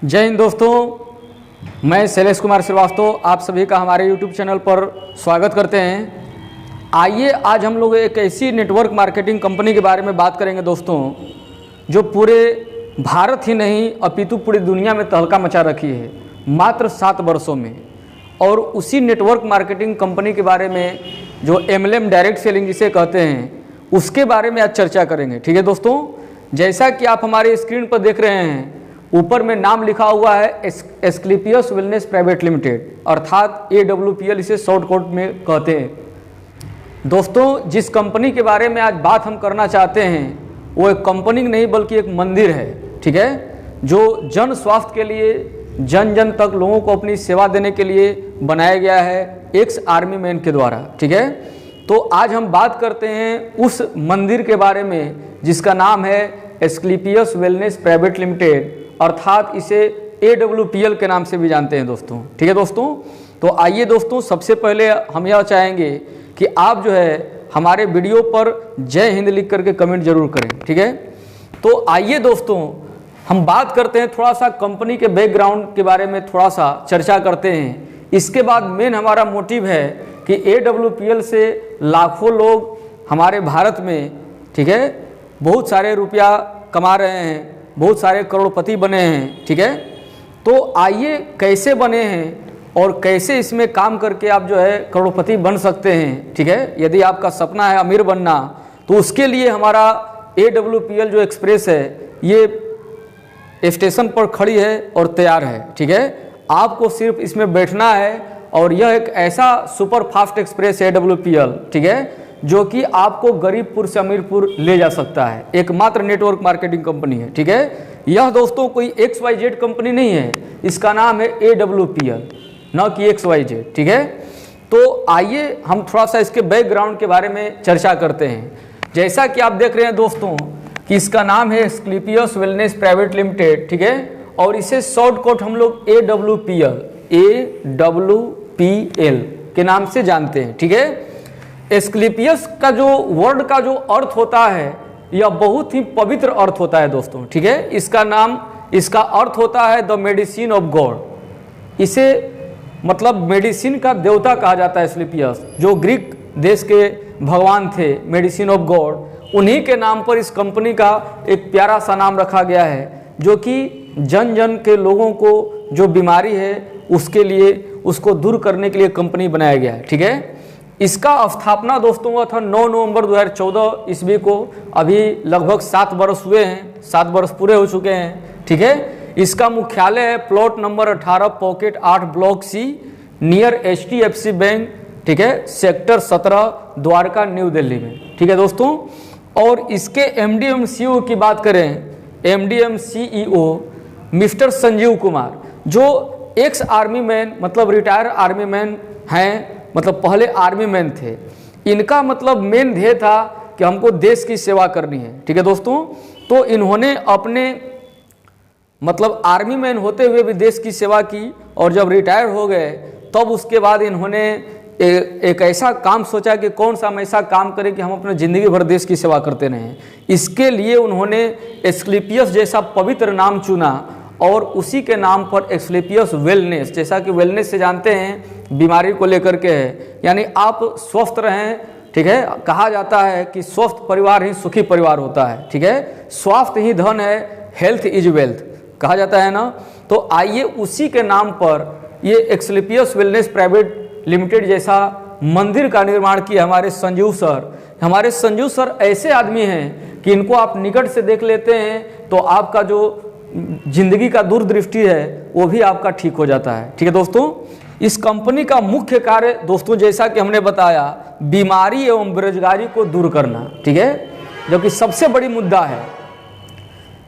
जय हिंद दोस्तों, मैं शैलेश कुमार श्रीवास्तव आप सभी का हमारे YouTube चैनल पर स्वागत करते हैं। आइए आज हम लोग एक ऐसी नेटवर्क मार्केटिंग कंपनी के बारे में बात करेंगे दोस्तों, जो पूरे भारत ही नहीं अपितु पूरी दुनिया में तहलका मचा रखी है मात्र 7 वर्षों में। और उसी नेटवर्क मार्केटिंग कंपनी के बारे में जो MLM डायरेक्ट सेलिंग जिसे कहते हैं, उसके बारे में आज चर्चा करेंगे। ठीक है दोस्तों, जैसा कि आप हमारे स्क्रीन पर देख रहे हैं, ऊपर में नाम लिखा हुआ है एस्क्लेपियस वेलनेस प्राइवेट लिमिटेड, अर्थात AWPL इसे शॉर्टकट में कहते हैं। दोस्तों, जिस कंपनी के बारे में आज बात हम करना चाहते हैं वो एक कंपनी नहीं बल्कि एक मंदिर है। ठीक है, जो जन स्वास्थ्य के लिए जन जन तक लोगों को अपनी सेवा देने के लिए बनाया गया है एक्स आर्मी मैन के द्वारा। ठीक है, तो आज हम बात करते हैं उस मंदिर के बारे में जिसका नाम है एस्क्लेपियस वेलनेस प्राइवेट लिमिटेड, अर्थात इसे AWPL के नाम से भी जानते हैं दोस्तों। ठीक है दोस्तों, तो आइए दोस्तों, सबसे पहले हम यह चाहेंगे कि आप जो है हमारे वीडियो पर जय हिंद लिख करके कमेंट जरूर करें। ठीक है, तो आइए दोस्तों हम बात करते हैं, थोड़ा सा कंपनी के बैकग्राउंड के बारे में थोड़ा सा चर्चा करते हैं। इसके बाद मेन हमारा मोटिव है कि AWPL से लाखों लोग हमारे भारत में, ठीक है, बहुत सारे रुपया कमा रहे हैं, बहुत सारे करोड़पति बने हैं। ठीक है, तो आइए कैसे बने हैं और कैसे इसमें काम करके आप जो है करोड़पति बन सकते हैं। ठीक है, यदि आपका सपना है अमीर बनना, तो उसके लिए हमारा AWPL जो एक्सप्रेस है ये स्टेशन पर खड़ी है और तैयार है। ठीक है, आपको सिर्फ इसमें बैठना है और यह एक ऐसा सुपर फास्ट एक्सप्रेस है AWPL, ठीक है, जो कि आपको गरीबपुर से अमीरपुर ले जा सकता है। एकमात्र नेटवर्क मार्केटिंग कंपनी है। ठीक है, यह दोस्तों कोई XYZ कंपनी नहीं है, इसका नाम है AWPL, न कि XYZ। ठीक है, तो आइए हम थोड़ा सा इसके बैकग्राउंड के बारे में चर्चा करते हैं। जैसा कि आप देख रहे हैं दोस्तों कि इसका नाम है एस्क्लेपियस वेलनेस प्राइवेट लिमिटेड। ठीक है, और इसे शॉर्टकट हम लोग AWPL के नाम से जानते हैं। ठीक है, एस्क्लेपियस का जो वर्ड का जो अर्थ होता है यह बहुत ही पवित्र अर्थ होता है दोस्तों। ठीक है, इसका अर्थ होता है द मेडिसिन ऑफ गॉड। इसे मतलब मेडिसिन का देवता कहा जाता है एस्क्लेपियस, जो ग्रीक देश के भगवान थे, मेडिसिन ऑफ गॉड। उन्हीं के नाम पर इस कंपनी का एक प्यारा सा नाम रखा गया है, जो कि जन जन के लोगों को जो बीमारी है उसके लिए, उसको दूर करने के लिए कंपनी बनाया गया है। ठीक है, इसका स्थापना दोस्तों हुआ था 9 नवंबर 2014 ईस्वी को। अभी लगभग 7 वर्ष हुए हैं, 7 वर्ष पूरे हो चुके हैं। ठीक है, इसका मुख्यालय है plot number 18 pocket 8 block C near HDFC bank, ठीक है, सेक्टर 17 द्वारका न्यू दिल्ली में। ठीक है दोस्तों, और इसके MD एवं CEO की बात करें, MD एवं CEO मिस्टर संजीव कुमार, जो एक्स आर्मी मैन मतलब रिटायर आर्मी मैन हैं, मतलब पहले आर्मी मैन थे। इनका मतलब मेन ध्येय था कि हमको देश की सेवा करनी है। ठीक है दोस्तों, तो इन्होंने अपने मतलब आर्मी मैन होते हुए भी देश की सेवा की, और जब रिटायर हो गए तब उसके बाद इन्होंने एक ऐसा काम सोचा कि कौन सा हम ऐसा काम करें कि हम अपने ज़िंदगी भर देश की सेवा करते रहें। इसके लिए उन्होंने एस्क्लेपियस जैसा पवित्र नाम चुना और उसी के नाम पर एस्क्लेपियस वेलनेस, जैसा कि वेलनेस से जानते हैं बीमारी को लेकर के है, यानी आप स्वस्थ रहें। ठीक है, कहा जाता है कि स्वस्थ परिवार ही सुखी परिवार होता है। ठीक है, स्वास्थ्य ही धन है, हेल्थ इज वेल्थ कहा जाता है ना। तो आइए उसी के नाम पर ये एस्क्लेपियस वेलनेस प्राइवेट लिमिटेड जैसा मंदिर का निर्माण किया हमारे संजीव सर। हमारे संजीव सर ऐसे आदमी हैं कि इनको आप निकट से देख लेते हैं तो आपका जो जिंदगी का दूरदृष्टि है वो भी आपका ठीक हो जाता है। ठीक है दोस्तों, इस कंपनी का मुख्य कार्य दोस्तों, जैसा कि हमने बताया, बीमारी एवं बेरोजगारी को दूर करना। ठीक है, जो कि सबसे बड़ी मुद्दा है,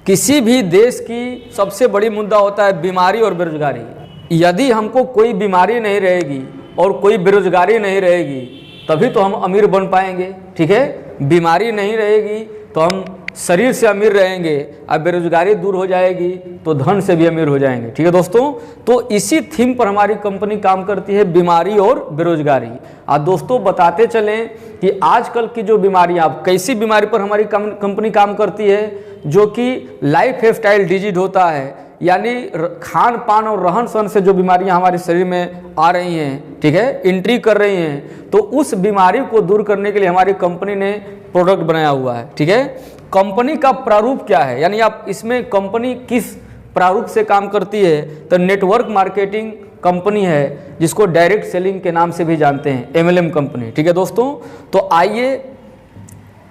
किसी भी देश की सबसे बड़ी मुद्दा होता है बीमारी और बेरोजगारी। यदि हमको कोई बीमारी नहीं रहेगी और कोई बेरोजगारी नहीं रहेगी तभी तो हम अमीर बन पाएंगे। ठीक है, बीमारी नहीं रहेगी तो हम शरीर से अमीर रहेंगे, और बेरोजगारी दूर हो जाएगी तो धन से भी अमीर हो जाएंगे। ठीक है दोस्तों, तो इसी थीम पर हमारी कंपनी काम करती है, बीमारी और बेरोजगारी। आज दोस्तों बताते चलें कि आजकल की जो बीमारियां, कैसी बीमारी पर हमारी कंपनी काम करती है, जो कि लाइफ स्टाइल डिजीज होता है, यानी खान पान और रहन सहन से जो बीमारियां हमारे शरीर में आ रही हैं, ठीक है, एंट्री कर रही हैं, तो उस बीमारी को दूर करने के लिए हमारी कंपनी ने प्रोडक्ट बनाया हुआ है, ठीक है। कंपनी का प्रारूप क्या है, यानी आप इसमें कंपनी किस प्रारूप से काम करती है, तो नेटवर्क मार्केटिंग कंपनी है, जिसको डायरेक्ट सेलिंग के नाम से भी जानते हैं, MLM कंपनी, ठीक है दोस्तों। तो आइए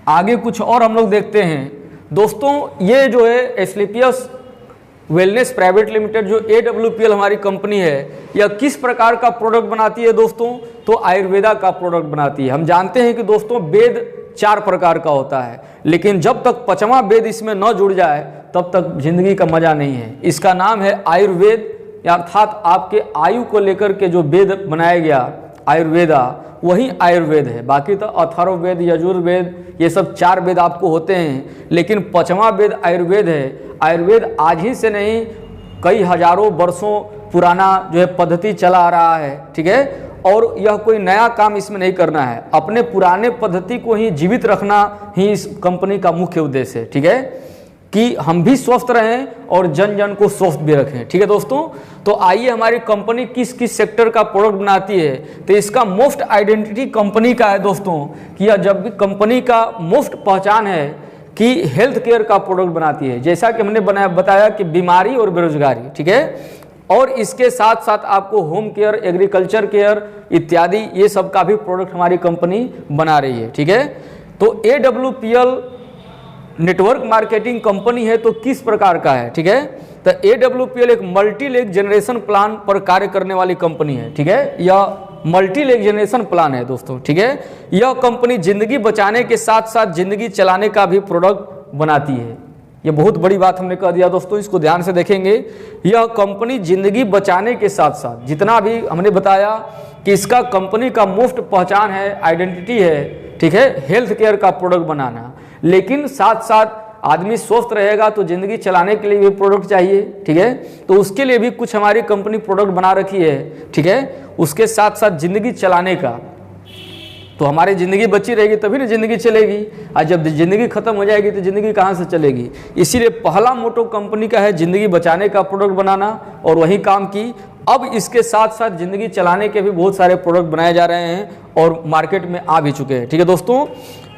आगे कुछ और हम लोग देखते हैं दोस्तों। ये जो है एस्क्लेपियस वेलनेस प्राइवेट लिमिटेड जो AWPL हमारी कंपनी है, यह किस प्रकार का प्रोडक्ट बनाती है दोस्तों, तो आयुर्वेदा का प्रोडक्ट बनाती है। हम जानते हैं कि दोस्तों वेद 4 प्रकार का होता है, लेकिन जब तक 5वां वेद इसमें न जुड़ जाए तब तक जिंदगी का मजा नहीं है। इसका नाम है आयुर्वेद, अर्थात आपके आयु को लेकर के जो वेद बनाया गया आयुर्वेदा, वही आयुर्वेद है। बाकी तो अथर्ववेद, यजुर्वेद, ये सब 4 वेद आपको होते हैं, लेकिन 5वां वेद आयुर्वेद है। आयुर्वेद आज ही से नहीं, कई हजारों वर्षों पुराना जो है पद्धति चला आ रहा है, ठीक है। और यह कोई नया काम इसमें नहीं करना है, अपने पुराने पद्धति को ही जीवित रखना ही इस कंपनी का मुख्य उद्देश्य है, ठीक है, कि हम भी स्वस्थ रहें और जन जन को स्वस्थ भी रखें, ठीक है दोस्तों। तो आइए हमारी कंपनी किस किस सेक्टर का प्रोडक्ट बनाती है, तो इसका मोस्ट आइडेंटिटी कंपनी का है दोस्तों, कि यह जब भी कंपनी का मोस्ट पहचान है कि हेल्थ केयर का प्रोडक्ट बनाती है, जैसा कि हमने बताया कि बीमारी और बेरोजगारी, ठीक है, और इसके साथ साथ आपको होम केयर, एग्रीकल्चर केयर इत्यादि ये सब का भी प्रोडक्ट हमारी कंपनी बना रही है, ठीक है। तो AWPL नेटवर्क मार्केटिंग कंपनी है, तो किस प्रकार का है, ठीक है, तो AWPL एक मल्टी लेग जनरेशन प्लान पर कार्य करने वाली कंपनी है, ठीक है। यह मल्टी लेग जनरेशन प्लान है दोस्तों, ठीक है। यह कंपनी जिंदगी बचाने के साथ साथ जिंदगी चलाने का भी प्रोडक्ट बनाती है। ये बहुत बड़ी बात हमने कह दिया दोस्तों, इसको ध्यान से देखेंगे। यह कंपनी जिंदगी बचाने के साथ साथ, जितना भी हमने बताया कि इसका कंपनी का मोस्ट पहचान है, आइडेंटिटी है, ठीक है, हेल्थ केयर का प्रोडक्ट बनाना, लेकिन साथ साथ आदमी स्वस्थ रहेगा तो जिंदगी चलाने के लिए भी प्रोडक्ट चाहिए, ठीक है। तो उसके लिए भी कुछ हमारी कंपनी प्रोडक्ट बना रखी है, ठीक है, उसके साथ साथ जिंदगी चलाने का। तो हमारी ज़िंदगी बची रहेगी तभी ना ज़िंदगी चलेगी, और जब ज़िंदगी ख़त्म हो जाएगी तो ज़िंदगी कहाँ से चलेगी। इसीलिए पहला मोटो कंपनी का है ज़िंदगी बचाने का प्रोडक्ट बनाना, और वही काम की। अब इसके साथ साथ ज़िंदगी चलाने के भी बहुत सारे प्रोडक्ट बनाए जा रहे हैं और मार्केट में आ भी चुके हैं, ठीक है दोस्तों।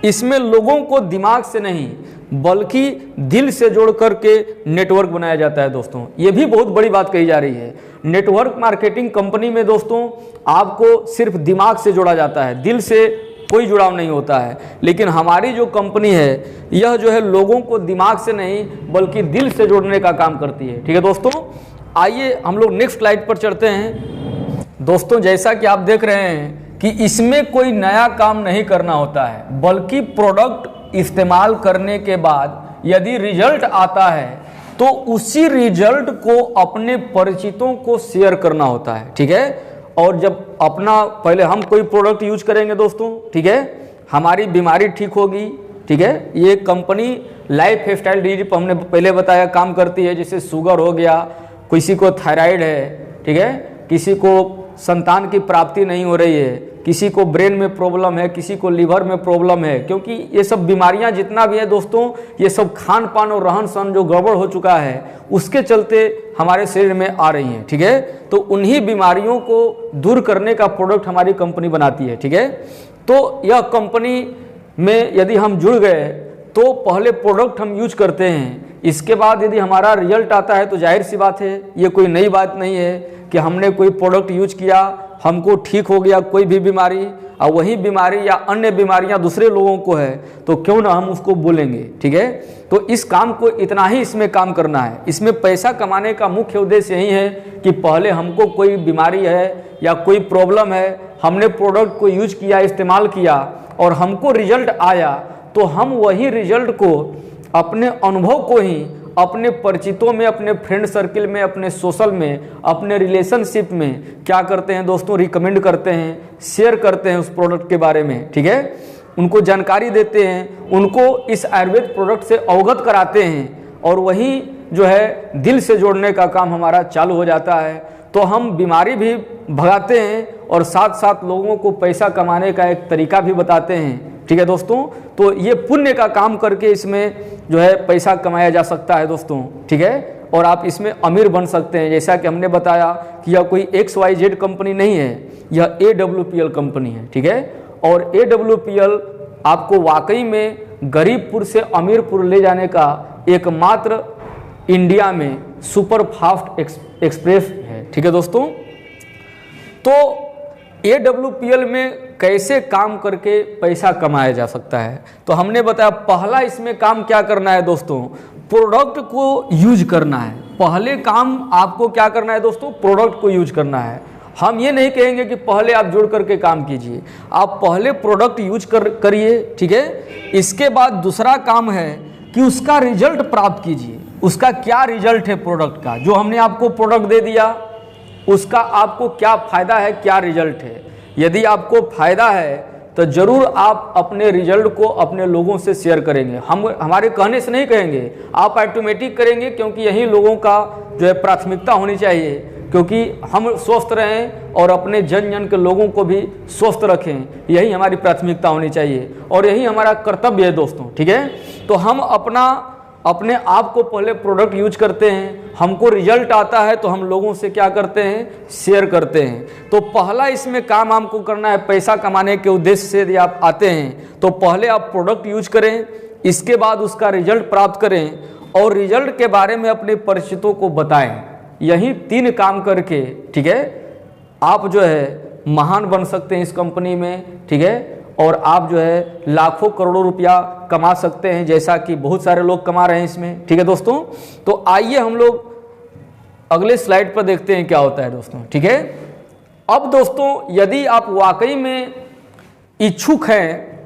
इसमें लोगों को दिमाग से नहीं बल्कि दिल से जोड़ करके नेटवर्क बनाया जाता है दोस्तों। ये भी बहुत बड़ी बात कही जा रही है। नेटवर्क मार्केटिंग कंपनी में दोस्तों आपको सिर्फ दिमाग से जोड़ा जाता है, दिल से कोई जुड़ाव नहीं होता है। लेकिन हमारी जो कंपनी है यह जो है लोगों को दिमाग से नहीं बल्कि दिल से जोड़ने का काम करती है, ठीक है दोस्तों। आइए हम लोग नेक्स्ट स्लाइड पर चलते हैं दोस्तों। जैसा कि आप देख रहे हैं कि इसमें कोई नया काम नहीं करना होता है, बल्कि प्रोडक्ट इस्तेमाल करने के बाद यदि रिजल्ट आता है तो उसी रिजल्ट को अपने परिचितों को शेयर करना होता है, ठीक है। और जब अपना पहले हम कोई प्रोडक्ट यूज करेंगे दोस्तों, ठीक है, हमारी बीमारी ठीक होगी, ठीक है। ये कंपनी लाइफ स्टाइल डिजीज पर हमने पहले बताया काम करती है, जैसे शुगर हो गया, किसी को थायराइड है, ठीक है, किसी को संतान की प्राप्ति नहीं हो रही है, किसी को ब्रेन में प्रॉब्लम है, किसी को लीवर में प्रॉब्लम है, क्योंकि ये सब बीमारियां जितना भी है दोस्तों ये सब खान पान और रहन सहन जो गड़बड़ हो चुका है उसके चलते हमारे शरीर में आ रही हैं, ठीक है। तो उन्हीं बीमारियों को दूर करने का प्रोडक्ट हमारी कंपनी बनाती है, ठीक है। तो यह कंपनी में यदि हम जुड़ गए तो पहले प्रोडक्ट हम यूज करते हैं, इसके बाद यदि हमारा रिजल्ट आता है तो जाहिर सी बात है ये कोई नई बात नहीं है कि हमने कोई प्रोडक्ट यूज किया हमको ठीक हो गया कोई भी बीमारी, और वही बीमारी या अन्य बीमारियां दूसरे लोगों को है तो क्यों ना हम उसको बोलेंगे, ठीक है। तो इस काम को इतना ही इसमें काम करना है। इसमें पैसा कमाने का मुख्य उद्देश्य यही है कि पहले हमको कोई बीमारी है या कोई प्रॉब्लम है, हमने प्रोडक्ट को यूज किया, इस्तेमाल किया और हमको रिजल्ट आया, तो हम वही रिजल्ट को अपने अनुभव को ही अपने परिचितों में, अपने फ्रेंड सर्किल में, अपने सोशल में, अपने रिलेशनशिप में क्या करते हैं दोस्तों, रिकमेंड करते हैं, शेयर करते हैं उस प्रोडक्ट के बारे में, ठीक है। उनको जानकारी देते हैं, उनको इस आयुर्वेद प्रोडक्ट से अवगत कराते हैं, और वही जो है दिल से जोड़ने का काम हमारा चालू हो जाता है। तो हम बीमारी भी भगाते हैं और साथ साथ लोगों को पैसा कमाने का एक तरीका भी बताते हैं, ठीक है दोस्तों। तो ये पुण्य का काम करके इसमें जो है पैसा कमाया जा सकता है दोस्तों, ठीक है। और आप इसमें अमीर बन सकते हैं। जैसा कि हमने बताया कि यह कोई XYZ कंपनी नहीं है, यह AWPL कंपनी है, ठीक है। और AWPL आपको वाकई में गरीबपुर से अमीरपुर ले जाने का एकमात्र इंडिया में सुपर फास्ट एक्सप्रेस है, ठीक है दोस्तों। तो AWPL में कैसे काम करके पैसा कमाया जा सकता है, तो हमने बताया पहला इसमें काम क्या करना है दोस्तों, प्रोडक्ट को यूज करना है। पहले काम आपको क्या करना है दोस्तों, प्रोडक्ट को यूज करना है। हम ये नहीं कहेंगे कि पहले आप जुड़ करके काम कीजिए, आप पहले प्रोडक्ट यूज करिए, ठीक है। इसके बाद दूसरा काम है कि उसका रिजल्ट प्राप्त कीजिए। उसका क्या रिजल्ट है प्रोडक्ट का, जो हमने आपको प्रोडक्ट दे दिया उसका आपको क्या फ़ायदा है, क्या रिजल्ट है। यदि आपको फ़ायदा है तो ज़रूर आप अपने रिजल्ट को अपने लोगों से शेयर करेंगे। हम हमारे कहने से नहीं कहेंगे, आप ऑटोमेटिक करेंगे, क्योंकि यही लोगों का जो है प्राथमिकता होनी चाहिए, क्योंकि हम स्वस्थ रहें और अपने जन जन के लोगों को भी स्वस्थ रखें, यही हमारी प्राथमिकता होनी चाहिए और यही हमारा कर्तव्य है दोस्तों, ठीक है। तो हम अपने आप को पहले प्रोडक्ट यूज करते हैं, हमको रिजल्ट आता है तो हम लोगों से क्या करते हैं, शेयर करते हैं। तो पहला इसमें काम हमको करना है, पैसा कमाने के उद्देश्य से यदि आप आते हैं तो पहले आप प्रोडक्ट यूज करें, इसके बाद उसका रिजल्ट प्राप्त करें और रिजल्ट के बारे में अपने परिचितों को बताएं। यही 3 काम करके, ठीक है, आप जो है महान बन सकते हैं इस कंपनी में, ठीक है। और आप जो है लाखों करोड़ों रुपया कमा सकते हैं, जैसा कि बहुत सारे लोग कमा रहे हैं इसमें, ठीक है दोस्तों। तो आइए हम लोग अगले स्लाइड पर देखते हैं क्या होता है दोस्तों, ठीक है। अब दोस्तों यदि आप वाकई में इच्छुक हैं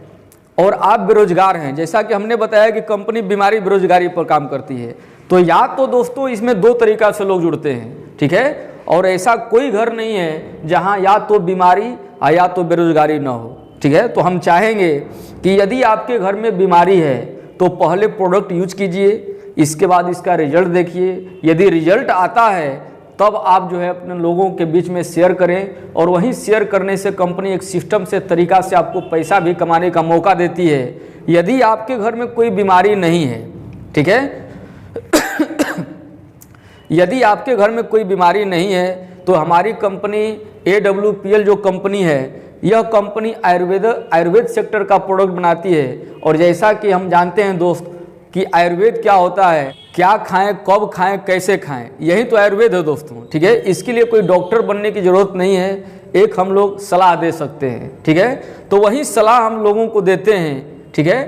और आप बेरोजगार हैं, जैसा कि हमने बताया कि कंपनी बीमारी बेरोजगारी पर काम करती है, तो या तो दोस्तों इसमें 2 तरीका से लोग जुड़ते हैं, ठीक है। और ऐसा कोई घर नहीं है जहां या तो बीमारी या तो बेरोजगारी ना हो, ठीक है। तो हम चाहेंगे कि यदि आपके घर में बीमारी है तो पहले प्रोडक्ट यूज कीजिए, इसके बाद इसका रिजल्ट देखिए। यदि रिजल्ट आता है तब आप जो है अपने लोगों के बीच में शेयर करें, और वहीं शेयर करने से कंपनी एक सिस्टम से तरीका से आपको पैसा भी कमाने का मौका देती है। यदि आपके घर में कोई बीमारी नहीं है, ठीक है, यदि आपके घर में कोई बीमारी नहीं है तो हमारी कंपनी AWPL जो कंपनी है, यह कंपनी आयुर्वेद सेक्टर का प्रोडक्ट बनाती है। और जैसा कि हम जानते हैं दोस्त कि आयुर्वेद क्या होता है, क्या खाएं, कब खाएं, कैसे खाएं, यही तो आयुर्वेद है दोस्तों, ठीक है। इसके लिए कोई डॉक्टर बनने की ज़रूरत नहीं है, एक हम लोग सलाह दे सकते हैं, ठीक है। तो वही सलाह हम लोगों को देते हैं, ठीक है।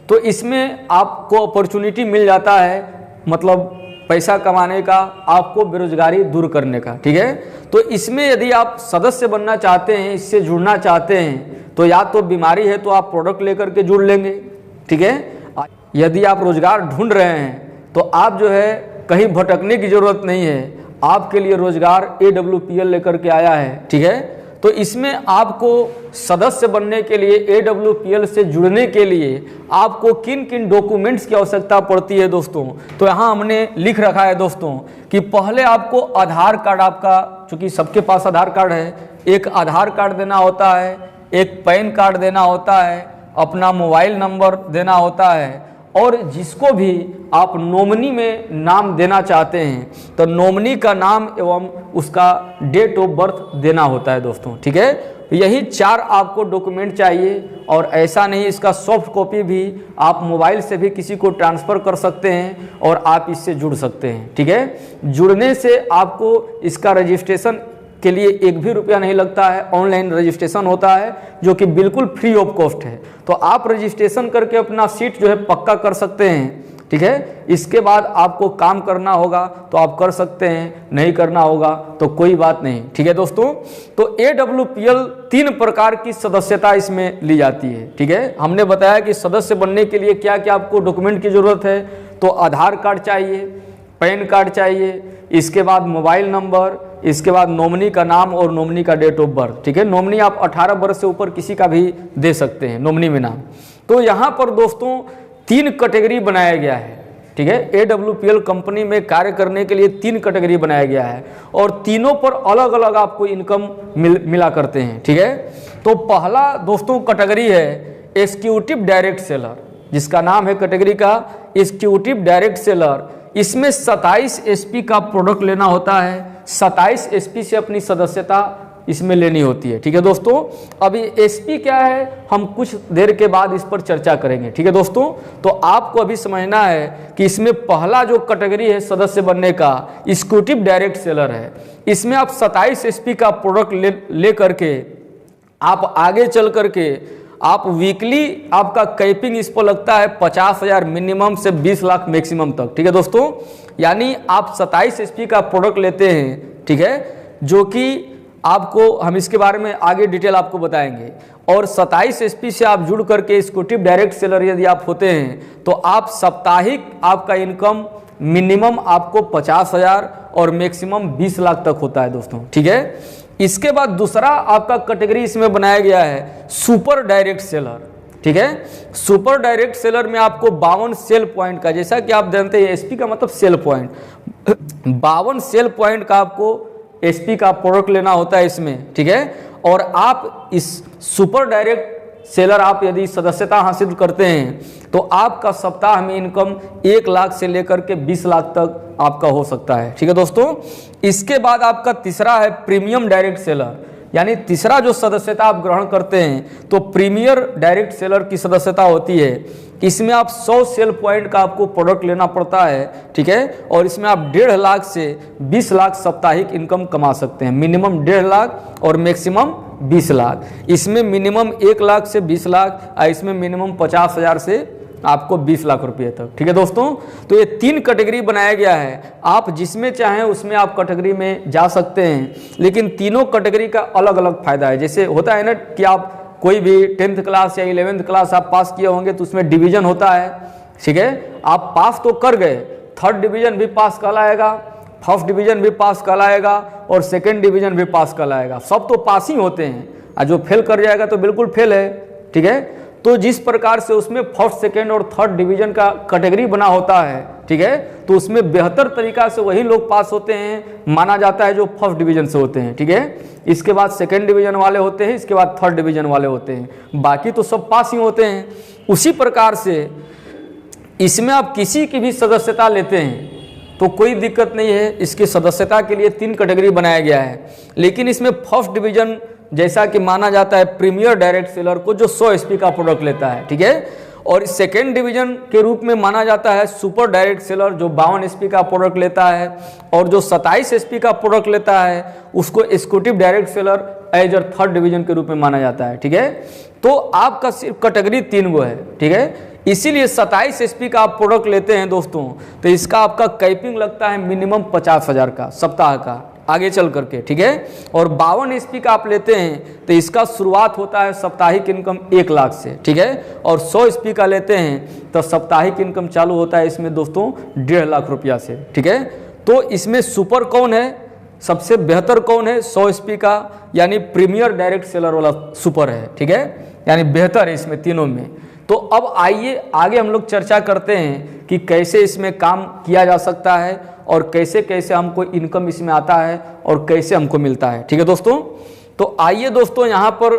तो इसमें आपको अपॉर्चुनिटी मिल जाता है, मतलब पैसा कमाने का, आपको बेरोजगारी दूर करने का, ठीक है। तो इसमें यदि आप सदस्य बनना चाहते हैं, इससे जुड़ना चाहते हैं, तो या तो बीमारी है तो आप प्रोडक्ट लेकर के जुड़ लेंगे, ठीक है। यदि आप रोजगार ढूंढ रहे हैं तो आप जो है कहीं भटकने की ज़रूरत नहीं है, आपके लिए रोजगार AWPL लेकर के आया है, ठीक है। तो इसमें आपको सदस्य बनने के लिए, AWPL से जुड़ने के लिए आपको किन किन डॉक्यूमेंट्स की आवश्यकता पड़ती है दोस्तों, तो यहाँ हमने लिख रखा है दोस्तों कि पहले आपको आधार कार्ड, आपका चूँकि सबके पास आधार कार्ड है, एक आधार कार्ड देना होता है, एक पैन कार्ड देना होता है, अपना मोबाइल नंबर देना होता है, और जिसको भी आप नॉमिनी में नाम देना चाहते हैं तो नॉमिनी का नाम एवं उसका डेट ऑफ बर्थ देना होता है दोस्तों, ठीक है। यही 4 आपको डॉक्यूमेंट चाहिए, और ऐसा नहीं, इसका सॉफ्ट कॉपी भी आप मोबाइल से भी किसी को ट्रांसफ़र कर सकते हैं और आप इससे जुड़ सकते हैं, ठीक है। जुड़ने से आपको इसका रजिस्ट्रेशन के लिए 1 भी रुपया नहीं लगता है, ऑनलाइन रजिस्ट्रेशन होता है जो कि बिल्कुल फ्री ऑफ कॉस्ट है। तो आप रजिस्ट्रेशन करके अपना सीट जो है पक्का कर सकते हैं, ठीक है। इसके बाद आपको काम करना होगा तो आप कर सकते हैं, नहीं करना होगा तो कोई बात नहीं, ठीक है दोस्तों। तो AWPL 3 प्रकार की सदस्यता इसमें ली जाती है, ठीक है। हमने बताया कि सदस्य बनने के लिए क्या क्या आपको डॉक्यूमेंट की ज़रूरत है, तो आधार कार्ड चाहिए, पैन कार्ड चाहिए, इसके बाद मोबाइल नंबर, इसके बाद नॉमिनी का नाम और नॉमिनी का डेट ऑफ बर्थ, ठीक है। नॉमिनी आप 18 वर्ष से ऊपर किसी का भी दे सकते हैं नॉमिनी में नाम। तो यहाँ पर दोस्तों 3 कैटेगरी बनाया गया है, ठीक है। AWPL कंपनी में कार्य करने के लिए 3 कैटेगरी बनाया गया है, और तीनों पर अलग अलग आपको इनकम मिला करते हैं, ठीक है। तो पहला दोस्तों कैटेगरी है एग्जीक्यूटिव डायरेक्ट सेलर, जिसका नाम है कैटेगरी का एग्जीक्यूटिव डायरेक्ट सेलर। इसमें 27 एसपी का प्रोडक्ट लेना होता है, 27 एसपी से अपनी सदस्यता इसमें लेनी होती है। ठीक है दोस्तों, अभी एसपी क्या है हम कुछ देर के बाद इस पर चर्चा करेंगे। ठीक है दोस्तों, तो आपको अभी समझना है कि इसमें पहला जो कैटेगरी है सदस्य बनने का, एग्जीक्यूटिव डायरेक्ट सेलर है। इसमें आप 27 एसपी का प्रोडक्ट ले करके आप आगे चल करके आप वीकली आपका कैपिंग इस पर लगता है 50,000 मिनिमम से 20 लाख मैक्सिमम तक। ठीक है दोस्तों, यानी आप 27 एसपी का प्रोडक्ट लेते हैं, ठीक है, जो कि आपको हम इसके बारे में आगे डिटेल आपको बताएंगे। और 27 एसपी से आप जुड़ करके एग्जीक्यूटिव डायरेक्ट सेलर यदि आप होते हैं तो आप साप्ताहिक आपका इनकम मिनिमम आपको 50,000 और मैक्सिमम 20 लाख तक होता है दोस्तों। ठीक है, इसके बाद दूसरा आपका कैटेगरी इसमें बनाया गया है सुपर डायरेक्ट सेलर। ठीक है, सुपर डायरेक्ट सेलर में आपको 52 सेल पॉइंट का, जैसा कि आप जानते हैं एसपी का मतलब सेल पॉइंट, 52 सेल पॉइंट का आपको एसपी का प्रोडक्ट लेना होता है इसमें। ठीक है, और आप इस सुपर डायरेक्ट सेलर आप यदि सदस्यता हासिल करते हैं तो आपका सप्ताह में इनकम 1 लाख से लेकर के 20 लाख तक आपका हो सकता है। ठीक है दोस्तों, इसके बाद आपका तीसरा है प्रीमियम डायरेक्ट सेलर, यानी तीसरा जो सदस्यता आप ग्रहण करते हैं तो प्रीमियर डायरेक्ट सेलर की सदस्यता होती है। इसमें आप 100 सेल पॉइंट का आपको प्रोडक्ट लेना पड़ता है। ठीक है, और इसमें आप 1.5 लाख से 20 लाख साप्ताहिक इनकम कमा सकते हैं, मिनिमम 1.5 लाख और मैक्सिमम 20 लाख। इसमें मिनिमम 1 लाख से 20 लाख और इसमें मिनिमम 50,000 से आपको 20 लाख रुपये तक। ठीक है दोस्तों, तो ये 3 कैटेगरी बनाया गया है, आप जिसमें चाहें उसमें आप कैटेगरी में जा सकते हैं, लेकिन तीनों कैटेगरी का अलग अलग फायदा है। जैसे होता है ना कि आप कोई भी 10th क्लास या 11th क्लास आप पास किए होंगे तो उसमें डिवीजन होता है। ठीक है, आप पास तो कर गए, 3rd डिवीजन भी पास कहलाएगा, 1st डिवीजन भी पास कहलाएगा और 2nd डिवीजन भी पास कहलाएगा, सब तो पास ही होते हैं, और जो फेल कर जाएगा तो बिल्कुल फेल है। ठीक है, तो जिस प्रकार से उसमें 1st, 2nd और 3rd डिवीजन का कैटेगरी बना होता है, ठीक है, तो उसमें बेहतर तरीका से वही लोग पास होते हैं माना जाता है जो 1st डिवीजन से होते हैं। ठीक है, इसके बाद 2nd डिवीजन वाले होते हैं, इसके बाद 3rd डिवीजन वाले होते हैं, बाकी तो सब पास ही होते हैं। उसी प्रकार से इसमें आप किसी की भी सदस्यता लेते हैं तो कोई दिक्कत नहीं है, इसकी सदस्यता के लिए 3 कैटेगरी बनाया गया है। लेकिन इसमें 1st डिवीजन जैसा कि माना जाता है प्रीमियर डायरेक्ट सेलर को जो 100 एसपी का प्रोडक्ट लेता है। ठीक है, और 2nd डिवीजन के रूप में माना जाता है सुपर डायरेक्ट सेलर जो 52 एसपी का प्रोडक्ट लेता है, और जो 27 एसपी का प्रोडक्ट लेता है उसको executive direct seller as 3rd division के रूप में माना जाता है। ठीक है, तो आपका सिर्फ कैटेगरी 3 गो है। ठीक है, इसीलिए 27 एसपी का आप प्रोडक्ट लेते हैं दोस्तों तो इसका आपका कैपिंग लगता है मिनिमम 50,000 का सप्ताह का आगे चल करके। ठीक है, और 52 एसपी का आप लेते हैं तो इसका शुरुआत होता है साप्ताहिक इनकम 1 लाख से। ठीक है, और 100 एसपी का लेते हैं तो साप्ताहिक इनकम चालू होता है इसमें दोस्तों 1.5 लाख रुपया से। ठीक है, तो इसमें सुपर कौन है, सबसे बेहतर कौन है, 100 एसपी का यानी प्रीमियर डायरेक्ट सेलर वाला सुपर है। ठीक है, यानी बेहतर है इसमें तीनों में। तो अब आइए आगे हम लोग चर्चा करते हैं कि कैसे इसमें काम किया जा सकता है और कैसे कैसे हमको इनकम इसमें आता है और कैसे हमको मिलता है। ठीक है दोस्तों, तो आइए दोस्तों यहाँ पर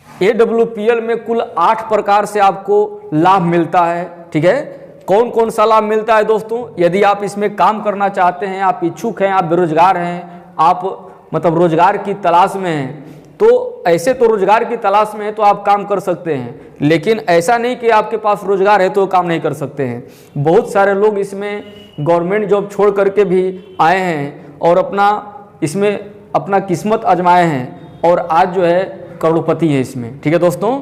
AWPL में कुल 8 प्रकार से आपको लाभ मिलता है। ठीक है, कौन कौन सा लाभ मिलता है दोस्तों, यदि आप इसमें काम करना चाहते हैं, आप इच्छुक हैं, आप बेरोजगार हैं, आप मतलब रोजगार की तलाश में हैं, तो ऐसे तो रोजगार की तलाश में है तो आप काम कर सकते हैं, लेकिन ऐसा नहीं कि आपके पास रोजगार है तो काम नहीं कर सकते हैं। बहुत सारे लोग इसमें गवर्नमेंट जॉब छोड़ करके भी आए हैं और इसमें अपना किस्मत आजमाए हैं और आज जो है करोड़पति है इसमें। ठीक है दोस्तों,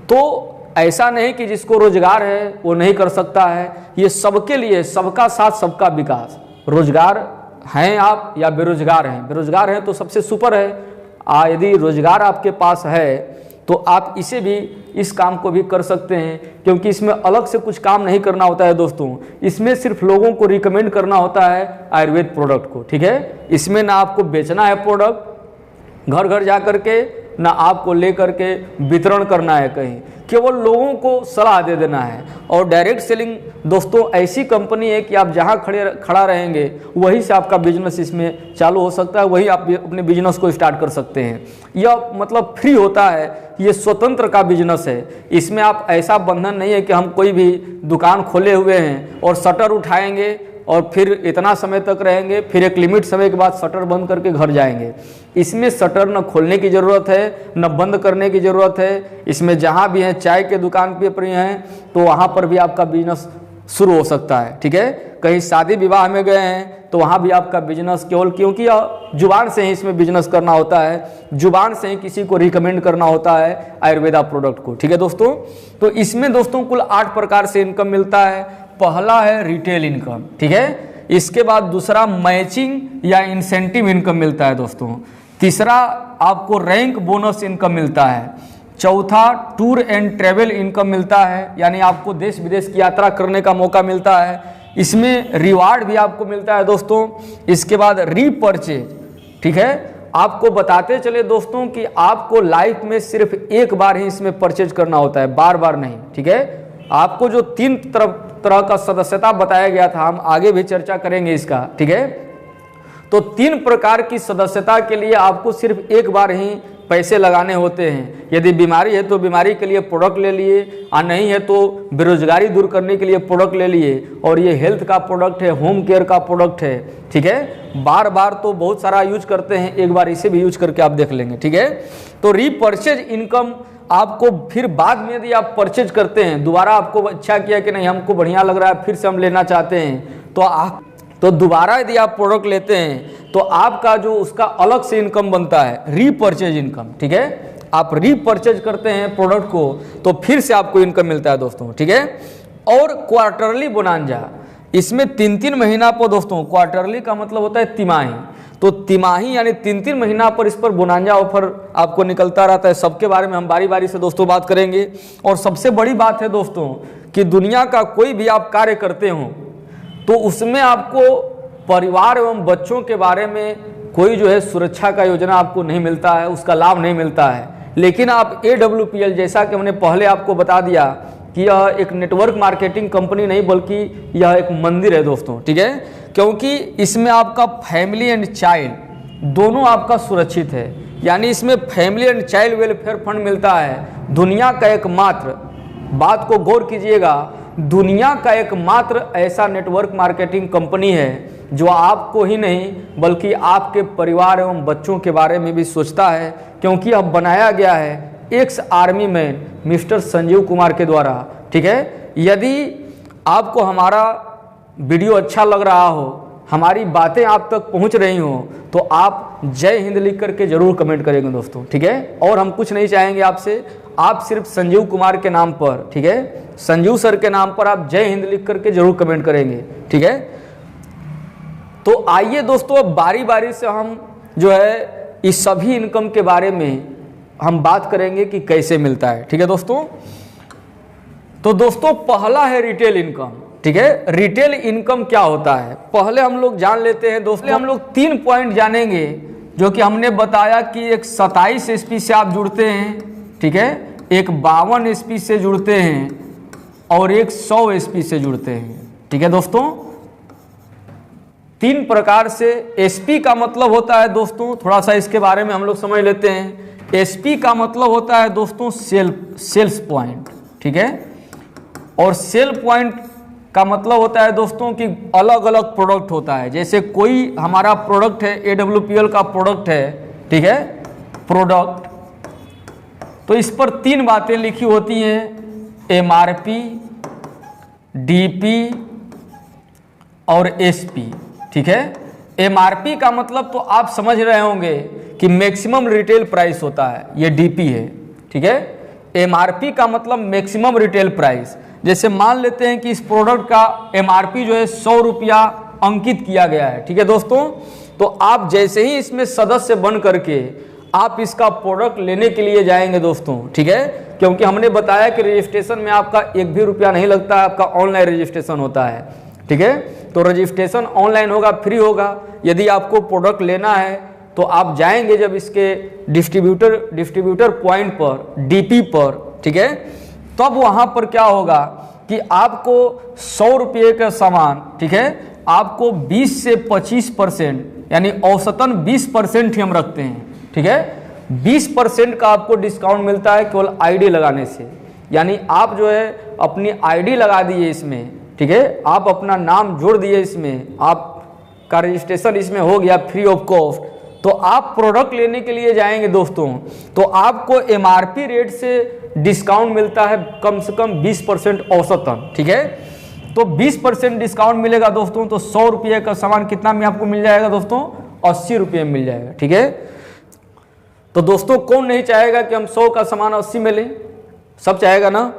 तो ऐसा नहीं कि जिसको रोजगार है वो नहीं कर सकता है, ये सबके लिए, सबका साथ सबका विकास। रोजगार हैं आप या बेरोजगार हैं, बेरोजगार हैं तो सबसे सुपर है, यदि रोजगार आपके पास है तो आप इसे भी, इस काम को भी कर सकते हैं, क्योंकि इसमें अलग से कुछ काम नहीं करना होता है दोस्तों, इसमें सिर्फ लोगों को रिकमेंड करना होता है आयुर्वेद प्रोडक्ट को। ठीक है, इसमें ना आपको बेचना है प्रोडक्ट घर घर जा करके, ना आपको ले करके वितरण करना है कहीं, केवल लोगों को सलाह दे देना है। और डायरेक्ट सेलिंग दोस्तों ऐसी कंपनी है कि आप जहां खड़ा रहेंगे वहीं से आपका बिजनेस इसमें चालू हो सकता है, वहीं आप अपने बिजनेस को स्टार्ट कर सकते हैं। यह मतलब फ्री होता है, ये स्वतंत्र का बिजनेस है, इसमें आप ऐसा बंधन नहीं है कि हम कोई भी दुकान खोले हुए हैं और शटर उठाएंगे और फिर इतना समय तक रहेंगे, फिर एक लिमिट समय के बाद शटर बंद करके घर जाएंगे। इसमें शटर न खोलने की ज़रूरत है न बंद करने की ज़रूरत है। इसमें जहाँ भी है, चाय के दुकान पे हैं तो वहाँ पर भी आपका बिजनेस शुरू हो सकता है, ठीक है। कहीं शादी विवाह में गए हैं तो वहाँ भी आपका बिजनेस, केवल क्योंकि जुबान से ही इसमें बिजनेस करना होता है, जुबान से ही किसी को रिकमेंड करना होता है आयुर्वेदा प्रोडक्ट को, ठीक है दोस्तों। तो इसमें दोस्तों कुल 8 प्रकार से इनकम मिलता है। पहला है रिटेल इनकम, ठीक है। इसके बाद दूसरा मैचिंग या इंसेंटिव इनकम मिलता है दोस्तों। तीसरा आपको रैंक बोनस इनकम मिलता है। चौथा टूर एंड ट्रेवल इनकम मिलता है, यानी आपको देश विदेश की यात्रा करने का मौका मिलता है, इसमें रिवार्ड भी आपको मिलता है दोस्तों। इसके बाद रीपरचेज, ठीक है। आपको बताते चले दोस्तों कि आपको लाइफ में सिर्फ एक बार ही इसमें परचेज करना होता है, बार बार नहीं, ठीक है। आपको जो 3 तरह का सदस्यता बताया गया था, हम आगे भी चर्चा करेंगे इसका, ठीक है। तो 3 प्रकार की सदस्यता के लिए आपको सिर्फ एक बार ही पैसे लगाने होते हैं। यदि बीमारी है तो बीमारी के लिए प्रोडक्ट ले लिए, और नहीं है तो बेरोजगारी दूर करने के लिए प्रोडक्ट ले लिए, और ये हेल्थ का प्रोडक्ट है, होम केयर का प्रोडक्ट है, ठीक है। बार बार तो बहुत सारा यूज करते हैं, एक बार इसे भी यूज करके आप देख लेंगे, ठीक है। तो रीपरचेज इनकम आपको फिर बाद में यदि आप परचेज करते हैं, दोबारा आपको अच्छा किया कि नहीं हमको बढ़िया लग रहा है, फिर से हम लेना चाहते हैं, तो दोबारा यदि आप प्रोडक्ट लेते हैं तो आपका जो उसका अलग से इनकम बनता है रीपरचेज इनकम, ठीक है। आप रीपरचेज करते हैं प्रोडक्ट को तो फिर से आपको इनकम मिलता है दोस्तों, ठीक है। और क्वार्टरली बोनांजा, इसमें 3-3 महीना पर दोस्तों, क्वार्टरली का मतलब होता है तिमाही, तो तिमाही यानी 3-3 महीना पर इस पर बोनांजा ऑफर आपको निकलता रहता है। सबके बारे में हम बारी बारी से दोस्तों बात करेंगे। और सबसे बड़ी बात है दोस्तों कि दुनिया का कोई भी आप कार्य करते हो तो उसमें आपको परिवार एवं बच्चों के बारे में कोई जो है सुरक्षा का योजना आपको नहीं मिलता है, उसका लाभ नहीं मिलता है। लेकिन आप AWPL, जैसा कि हमने पहले आपको बता दिया कि यह एक नेटवर्क मार्केटिंग कंपनी नहीं बल्कि यह एक मंदिर है दोस्तों, ठीक है। क्योंकि इसमें आपका फैमिली एंड चाइल्ड दोनों आपका सुरक्षित है, यानी इसमें family and child welfare fund मिलता है। दुनिया का एकमात्र, बात को गौर कीजिएगा, दुनिया का एकमात्र ऐसा नेटवर्क मार्केटिंग कंपनी है जो आपको ही नहीं बल्कि आपके परिवार एवं बच्चों के बारे में भी सोचता है, क्योंकि अब बनाया गया है ex army man mister Sanjeev Kumar के द्वारा, ठीक है। यदि आपको हमारा वीडियो अच्छा लग रहा हो, हमारी बातें आप तक पहुंच रही हो, तो आप जय हिंद लिख करके जरूर कमेंट करेंगे दोस्तों, ठीक है। और हम कुछ नहीं चाहेंगे आपसे, आप सिर्फ संजीव कुमार के नाम पर, ठीक है, संजीव सर के नाम पर आप जय हिंद लिख करके जरूर कमेंट करेंगे, ठीक है। तो आइए दोस्तों अब बारी बारी से हम जो है इस सभी इनकम के बारे में हम बात करेंगे कि कैसे मिलता है, ठीक है दोस्तों। तो दोस्तों पहला है रिटेल इनकम, ठीक है। रिटेल इनकम क्या होता है पहले हम लोग जान लेते हैं दोस्तों। हम लोग 3 पॉइंट जानेंगे जो कि हमने बताया कि एक 27 SP से आप जुड़ते हैं, ठीक है, एक 52 SP से जुड़ते हैं और एक 100 SP से जुड़ते हैं, ठीक है दोस्तों। 3 प्रकार से। SP का मतलब होता है दोस्तों, थोड़ा सा इसके बारे में हम लोग समझ लेते हैं। SP का मतलब होता है दोस्तों सेल्स पॉइंट, ठीक है। और सेल पॉइंट का मतलब होता है दोस्तों कि अलग अलग प्रोडक्ट होता है। जैसे कोई हमारा प्रोडक्ट है, AWPL का प्रोडक्ट है, ठीक है, प्रोडक्ट, तो इस पर 3 बातें लिखी होती हैं, MRP, DP और SP, ठीक है। MRP का मतलब तो आप समझ रहे होंगे कि मैक्सिमम रिटेल प्राइस होता है, ये DP है, ठीक है। MRP का मतलब मैक्सिमम रिटेल प्राइस। जैसे मान लेते हैं कि इस प्रोडक्ट का MRP जो है 100 रुपया अंकित किया गया है, ठीक है दोस्तों। तो आप जैसे ही इसमें सदस्य बन करके आप इसका प्रोडक्ट लेने के लिए जाएंगे दोस्तों, ठीक है, क्योंकि हमने बताया कि रजिस्ट्रेशन में आपका 1 भी रुपया नहीं लगता है, आपका ऑनलाइन रजिस्ट्रेशन होता है, ठीक है। तो रजिस्ट्रेशन ऑनलाइन होगा, फ्री होगा। यदि आपको प्रोडक्ट लेना है तो आप जाएंगे जब इसके डिस्ट्रीब्यूटर पॉइंट पर, DP पर, ठीक है, तब वहाँ पर क्या होगा कि आपको 100 रुपये का सामान, ठीक है, आपको 20 से 25% यानी औसतन 20% ही हम रखते हैं, ठीक है। 20% का आपको डिस्काउंट मिलता है केवल ID लगाने से। यानी आप जो है अपनी ID लगा दिए इसमें, ठीक है, आप अपना नाम जोड़ दिए इसमें, आपका रजिस्ट्रेशन इसमें हो गया फ्री ऑफ कॉस्ट, तो आप प्रोडक्ट लेने के लिए जाएंगे दोस्तों, तो आपको एमआरपी रेट से डिस्काउंट मिलता है कम से कम 20% औसतन, ठीक है। तो 20% डिस्काउंट मिलेगा दोस्तों, तो 100 रुपये का सामान कितना में आपको मिल जाएगा दोस्तों, 80 रुपये में मिल जाएगा, ठीक है। तो दोस्तों कौन नहीं चाहेगा कि हम 100 का सामान 80 में लें, सब चाहेगा ना,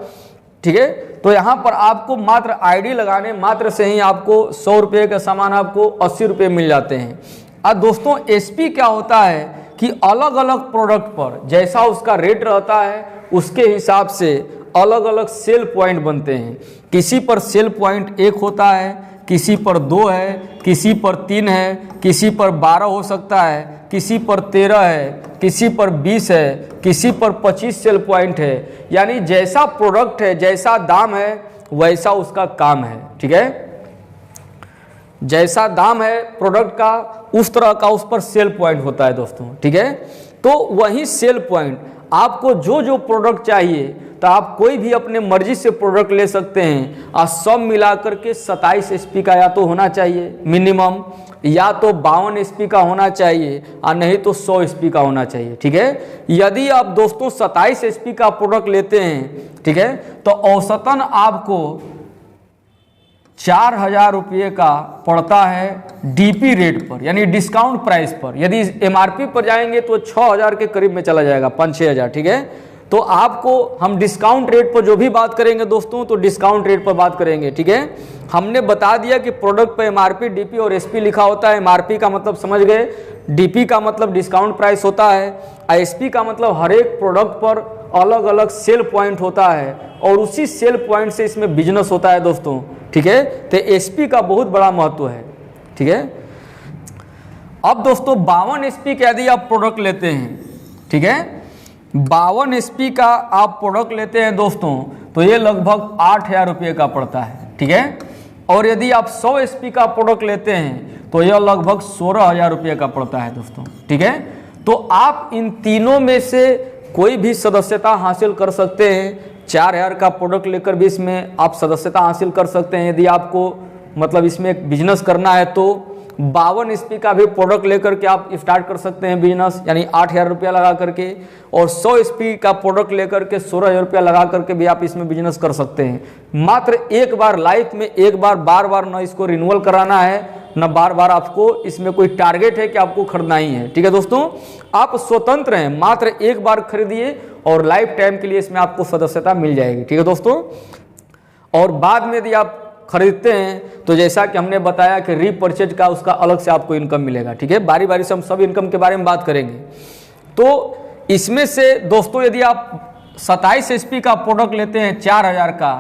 ठीक है। तो यहाँ पर आपको मात्र आईडी लगाने मात्र से ही आपको 100 रुपये का सामान आपको 80 रुपये मिल जाते हैं। अब दोस्तों एसपी क्या होता है कि अलग अलग प्रोडक्ट पर जैसा उसका रेट रहता है उसके हिसाब से अलग अलग सेल पॉइंट बनते हैं। किसी पर सेल पॉइंट 1 होता है, किसी पर 2 है, किसी पर 3 है, किसी पर 12 हो सकता है, किसी पर 13 है, किसी पर 20 है, किसी पर 25 सेल पॉइंट है। यानी जैसा प्रोडक्ट है, जैसा दाम है, वैसा उसका काम है, ठीक है। जैसा दाम है प्रोडक्ट का उस तरह का उस पर सेल पॉइंट होता है दोस्तों, ठीक है। तो वही सेल पॉइंट आपको जो जो प्रोडक्ट चाहिए तो आप कोई भी अपने मर्जी से प्रोडक्ट ले सकते हैं। और सब मिलाकर के 27 एचपी का या तो होना चाहिए मिनिमम, या तो 52 एचपी का होना चाहिए, और नहीं तो 100 एचपी का होना चाहिए, ठीक है। यदि आप दोस्तों 27 एचपी का प्रोडक्ट लेते हैं, ठीक है, तो औसतन आपको 4000 रुपये का पड़ता है डीपी रेट पर, यानी डिस्काउंट प्राइस पर। यदि एमआरपी पर जाएंगे तो 6000 के करीब में चला जाएगा, 5-6 हज़ार, ठीक है। तो आपको हम डिस्काउंट रेट पर जो भी बात करेंगे दोस्तों, तो डिस्काउंट रेट पर बात करेंगे, ठीक है। हमने बता दिया कि प्रोडक्ट पर एमआरपी, डीपी और एसपी लिखा होता है। एमआरपी का मतलब समझ गए, डीपी का मतलब डिस्काउंट प्राइस होता है, एसपी का मतलब हर एक प्रोडक्ट पर अलग अलग सेल पॉइंट होता है और उसी सेल पॉइंट से इसमें बिजनेस होता है दोस्तों, ठीक है। तो एसपी का बहुत बड़ा महत्व है, ठीक है। अब दोस्तों 52 एचपी का यदि आप प्रोडक्ट लेते हैं, ठीक है, 52 एचपी का आप प्रोडक्ट लेते हैं दोस्तों, तो ये लगभग 8000 रुपये का पड़ता है, ठीक है। और यदि आप 100 एचपी का प्रोडक्ट लेते हैं तो यह लगभग 16000 रुपये का पड़ता है दोस्तों, ठीक है। तो आप इन तीनों में से कोई भी सदस्यता हासिल कर सकते हैं। 4000 का प्रोडक्ट लेकर भी इसमें आप सदस्यता हासिल कर सकते हैं। यदि आपको मतलब इसमें एक बिजनेस करना है तो 52 एचपी का भी प्रोडक्ट लेकर के आप स्टार्ट कर सकते हैं बिजनेस, यानी 8000 रुपया लगा करके। और 100 एचपी का प्रोडक्ट लेकर के 16000 रुपया लगा करके भी आप इसमें बिजनेस कर सकते हैं। मात्र एक बार लाइफ में, एक बार, बार बार न इसको रिन्यूअल कराना है, न बार बार आपको इसमें कोई टारगेट है कि आपको खरीदना ही है, ठीक है दोस्तों। आप स्वतंत्र हैं, मात्र एक बार खरीदिए और लाइफ टाइम के लिए इसमें आपको सदस्यता मिल जाएगी, ठीक है दोस्तों। और बाद में यदि आप खरीदते हैं तो जैसा कि हमने बताया कि रीपरचेज का उसका अलग से आपको इनकम मिलेगा, ठीक है। बारी बारी से हम सब इनकम के बारे में बात करेंगे। तो इसमें से दोस्तों यदि आप 27 एचपी का प्रोडक्ट लेते हैं 4000 का,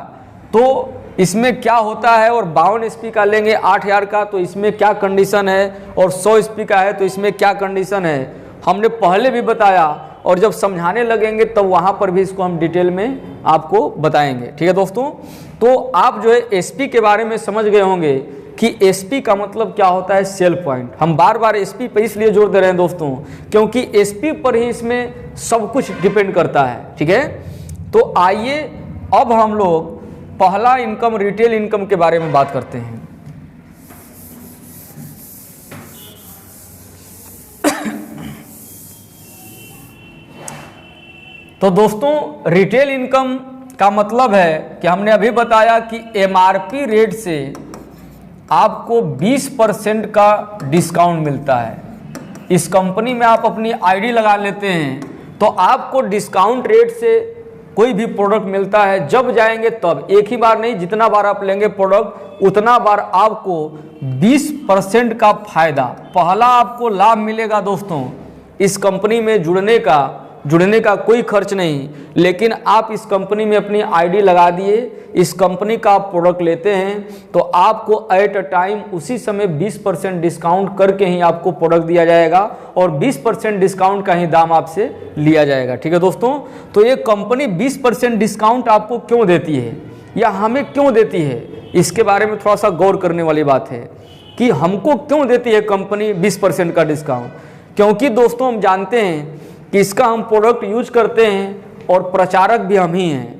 तो इसमें क्या होता है, और 52 एचपी का लेंगे 8000 का, तो इसमें क्या कंडीशन है, और 100 एचपी का है तो इसमें क्या कंडीशन है, हमने पहले भी बताया। और जब समझाने लगेंगे तब वहाँ पर भी इसको हम डिटेल में आपको बताएंगे, ठीक है दोस्तों। तो आप जो है एसपी के बारे में समझ गए होंगे कि एसपी का मतलब क्या होता है, सेल पॉइंट। हम बार बार एसपी पे इसलिए जोर दे रहे हैं दोस्तों क्योंकि एसपी पर ही इसमें सब कुछ डिपेंड करता है, ठीक है। तो आइए अब हम लोग पहला इनकम, रिटेल इनकम के बारे में बात करते हैं। तो दोस्तों रिटेल इनकम का मतलब है कि हमने अभी बताया कि एमआरपी रेट से आपको 20% का डिस्काउंट मिलता है। इस कंपनी में आप अपनी आईडी लगा लेते हैं तो आपको डिस्काउंट रेट से कोई भी प्रोडक्ट मिलता है। जब जाएंगे तब, एक ही बार नहीं, जितना बार आप लेंगे प्रोडक्ट उतना बार आपको 20% का फायदा, पहला आपको लाभ मिलेगा दोस्तों। इस कंपनी में जुड़ने का कोई खर्च नहीं, लेकिन आप इस कंपनी में अपनी आईडी लगा दिए, इस कंपनी का आप प्रोडक्ट लेते हैं तो आपको एट अ टाइम उसी समय 20% डिस्काउंट करके ही आपको प्रोडक्ट दिया जाएगा और 20% डिस्काउंट का ही दाम आपसे लिया जाएगा, ठीक है दोस्तों। तो ये कंपनी 20% डिस्काउंट आपको क्यों देती है या हमें क्यों देती है, इसके बारे में थोड़ा सा गौर करने वाली बात है कि हमको क्यों देती है कंपनी 20% का डिस्काउंट। क्योंकि दोस्तों हम जानते हैं कि इसका हम प्रोडक्ट यूज करते हैं और प्रचारक भी हम ही हैं।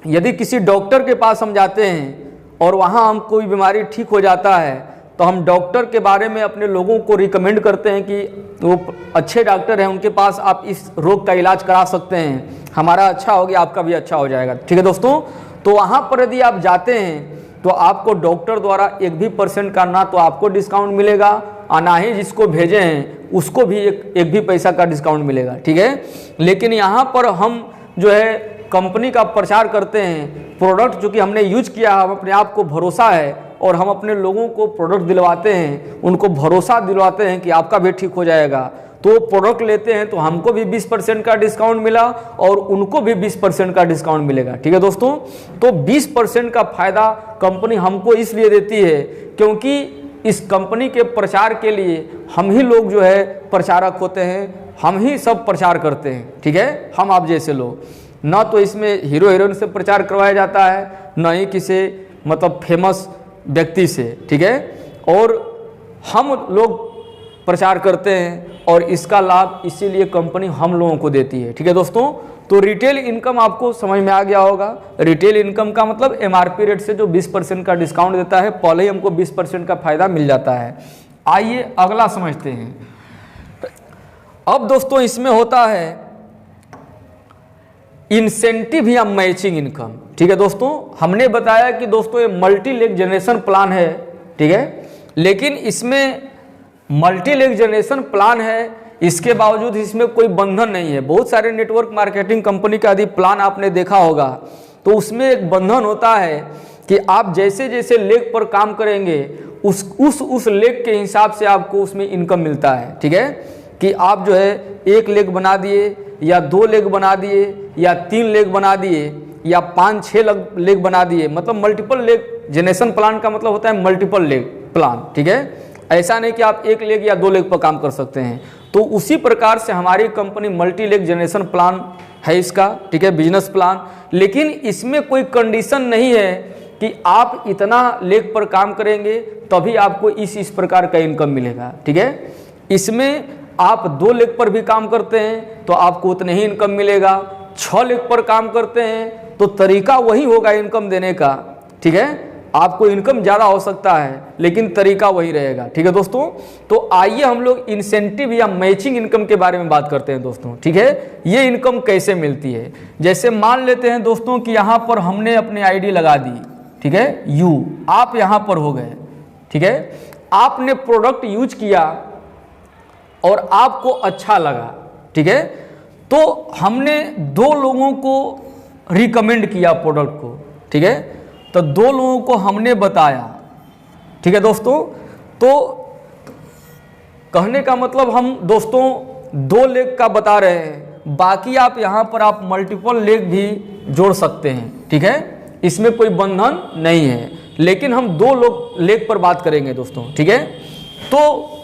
यदि किसी डॉक्टर के पास हम जाते हैं और वहाँ हम कोई बीमारी ठीक हो जाता है तो हम डॉक्टर के बारे में अपने लोगों को रिकमेंड करते हैं कि वो अच्छे डॉक्टर हैं, उनके पास आप इस रोग का इलाज करा सकते हैं, हमारा अच्छा हो गया आपका भी अच्छा हो जाएगा। ठीक है दोस्तों, तो वहाँ पर यदि आप जाते हैं तो आपको डॉक्टर द्वारा 1% का ना तो आपको डिस्काउंट मिलेगा और ना ही जिसको भेजे हैं उसको भी एक भी पैसा का डिस्काउंट मिलेगा। ठीक है, लेकिन यहाँ पर हम जो है कंपनी का प्रचार करते हैं, प्रोडक्ट जो कि हमने यूज किया है, हम अपने आप को भरोसा है और हम अपने लोगों को प्रोडक्ट दिलवाते हैं, उनको भरोसा दिलवाते हैं कि आपका भी ठीक हो जाएगा। तो प्रोडक्ट लेते हैं तो हमको भी 20% का डिस्काउंट मिला और उनको भी 20% का डिस्काउंट मिलेगा। ठीक है दोस्तों, तो 20% का फायदा कंपनी हमको इसलिए देती है क्योंकि इस कंपनी के प्रचार के लिए हम ही लोग जो है प्रचारक होते हैं, हम ही सब प्रचार करते हैं। ठीक है, हम आप जैसे लोग, ना तो इसमें हीरो हीरोइन से प्रचार करवाया जाता है, ना ही किसी मतलब फेमस व्यक्ति से। ठीक है, और हम लोग प्रचार करते हैं और इसका लाभ इसीलिए कंपनी हम लोगों को देती है। ठीक है दोस्तों, तो रिटेल इनकम आपको समझ में आ गया होगा। रिटेल इनकम का मतलब एमआरपी रेट से जो 20% का डिस्काउंट देता है, पहले ही हमको 20% का फायदा मिल जाता है। आइए अगला समझते हैं। अब दोस्तों इसमें होता है इंसेंटिव या मैचिंग इनकम। ठीक है दोस्तों, हमने बताया कि दोस्तों ये मल्टी लेग जनरेशन प्लान है। ठीक है, लेकिन इसमें मल्टी लेग जनरेशन प्लान है, इसके बावजूद इसमें कोई बंधन नहीं है। बहुत सारे नेटवर्क मार्केटिंग कंपनी का यदि प्लान आपने देखा होगा तो उसमें एक बंधन होता है कि आप जैसे जैसे लेग पर काम करेंगे उस लेग के हिसाब से आपको उसमें इनकम मिलता है। ठीक है, कि आप जो है 1 लेग बना दिए या 2 लेग बना दिए या 3 लेग बना दिए या 5-6 लेग बना दिए, मतलब मल्टीपल लेग जनरेशन प्लान का मतलब होता है मल्टीपल लेग प्लान। ठीक है, ऐसा नहीं कि आप 1 लेग या 2 लेग पर काम कर सकते हैं। तो उसी प्रकार से हमारी company multi leg generation plan है इसका। ठीक है, बिजनेस प्लान, लेकिन इसमें कोई कंडीशन नहीं है कि आप इतना लेग पर काम करेंगे तभी आपको इस प्रकार का इनकम मिलेगा। ठीक है, इसमें आप 2 लेग पर भी काम करते हैं तो आपको उतने ही इनकम मिलेगा, 6 लेग पर काम करते हैं तो तरीका वही होगा इनकम देने का। ठीक है, आपको इनकम ज़्यादा हो सकता है लेकिन तरीका वही रहेगा। ठीक है दोस्तों, तो आइए हम लोग इंसेंटिव या मैचिंग इनकम के बारे में बात करते हैं दोस्तों। ठीक है, ये इनकम कैसे मिलती है। जैसे मान लेते हैं दोस्तों कि यहाँ पर हमने अपनी आईडी लगा दी। ठीक है, यू आप यहाँ पर हो गए। ठीक है, आपने प्रोडक्ट यूज किया और आपको अच्छा लगा। ठीक है, तो हमने 2 लोगों को रिकमेंड किया प्रोडक्ट को। ठीक है, तो 2 लोगों को हमने बताया। ठीक है दोस्तों, तो कहने का मतलब हम दोस्तों 2 लेग का बता रहे हैं, बाकी आप यहाँ पर आप मल्टीपल लेग भी जोड़ सकते हैं। ठीक है, इसमें कोई बंधन नहीं है, लेकिन हम 2 लेग पर बात करेंगे दोस्तों। ठीक है, तो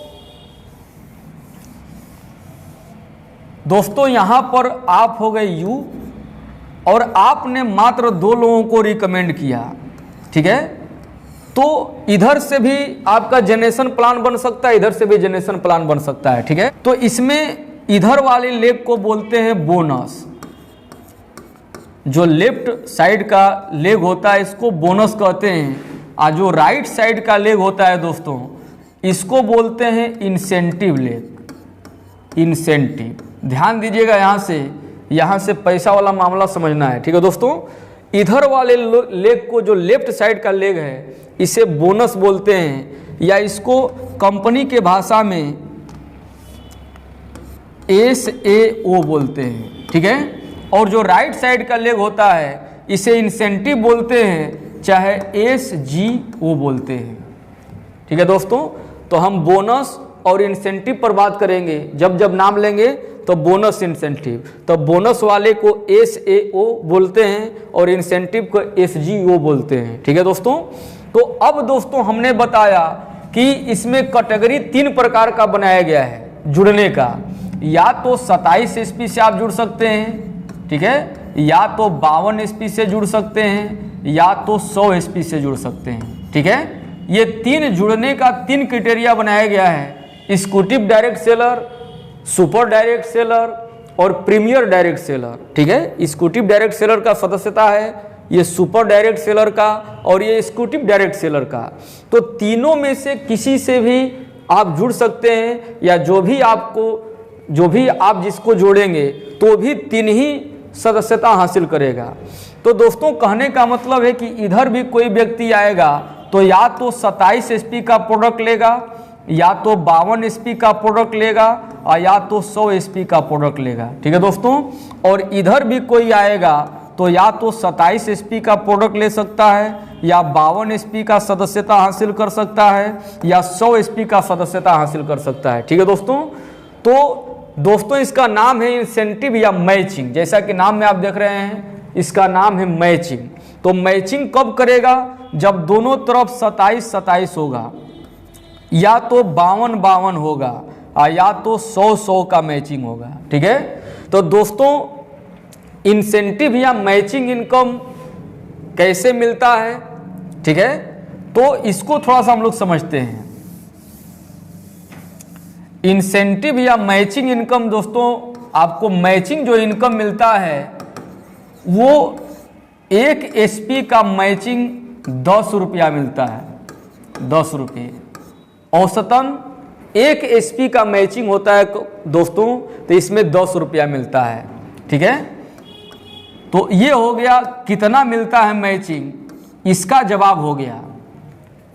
दोस्तों यहाँ पर आप हो गए यू और आपने मात्र 2 लोगों को रिकमेंड किया। ठीक है, तो इधर से भी आपका जनरेशन प्लान बन सकता है, इधर से भी जनरेशन प्लान बन सकता है। ठीक है, तो इसमें इधर वाले लेग को बोलते हैं बोनस। जो लेफ्ट साइड का लेग होता है इसको बोनस कहते हैं, और जो राइट साइड का लेग होता है दोस्तों इसको बोलते हैं इंसेंटिव लेग। इंसेंटिव, ध्यान दीजिएगा, यहाँ से पैसा वाला मामला समझना है। ठीक है दोस्तों, इधर वाले लेग को जो लेफ्ट साइड का लेग है इसे बोनस बोलते हैं, या इसको कंपनी के भाषा में SAO बोलते हैं। ठीक है, और जो राइट साइड का लेग होता है इसे इंसेंटिव बोलते हैं, चाहे SGO बोलते हैं। ठीक है दोस्तों, तो हम बोनस और इंसेंटिव पर बात करेंगे। जब नाम लेंगे तो बोनस इंसेंटिव, तो बोनस वाले को SAO बोलते हैं और इंसेंटिव को SGO बोलते हैं। ठीक है दोस्तों, तो अब दोस्तों हमने बताया कि इसमें कैटेगरी 3 प्रकार का बनाया गया है जुड़ने का। या तो 27 SP से आप जुड़ सकते हैं। ठीक है, या तो 52 SP से जुड़ सकते हैं, या तो 100 SP से जुड़ सकते हैं। ठीक है, ये 3 जुड़ने का 3 क्राइटेरिया बनाया गया है, executive direct seller, super direct seller और प्रीमियर डायरेक्ट सेलर। ठीक है, एग्जीक्यूटिव डायरेक्ट सेलर का सदस्यता है ये सुपर डायरेक्ट सेलर का और ये एक्जीक्यूटिव डायरेक्ट सेलर का। तो तीनों में से किसी से भी आप जुड़ सकते हैं, या जो भी आप जिसको जोड़ेंगे तो भी 3 ही सदस्यता हासिल करेगा। तो दोस्तों कहने का मतलब है कि इधर भी कोई व्यक्ति आएगा तो या तो 27 एसपी का प्रोडक्ट लेगा, या तो 52 एसपी का प्रोडक्ट लेगा, और या तो 100 एसपी का प्रोडक्ट लेगा। ठीक है दोस्तों, और इधर भी कोई आएगा तो या तो 27 एसपी का प्रोडक्ट ले सकता है, या 52 एसपी का सदस्यता हासिल कर सकता है, या 100 एसपी का सदस्यता हासिल कर सकता है। ठीक है दोस्तों, तो दोस्तों इसका नाम है इंसेंटिव या मैचिंग। जैसा कि नाम में आप देख रहे हैं, इसका नाम है मैचिंग। तो मैचिंग कब करेगा? जब दोनों तरफ 27-27 होगा, या तो 52-52 होगा, या तो 100-100 का मैचिंग होगा। ठीक है, तो दोस्तों इंसेंटिव या मैचिंग इनकम कैसे मिलता है? ठीक है, तो इसको थोड़ा सा हम लोग समझते हैं। इंसेंटिव या मैचिंग इनकम दोस्तों, आपको मैचिंग जो इनकम मिलता है वो 1 एसपी का मैचिंग 10 रुपया मिलता है। 10 रुपये औसतन 1 एसपी का मैचिंग होता है दोस्तों, तो इसमें 10 रुपया मिलता है। ठीक है, तो ये हो गया कितना मिलता है मैचिंग, इसका जवाब हो गया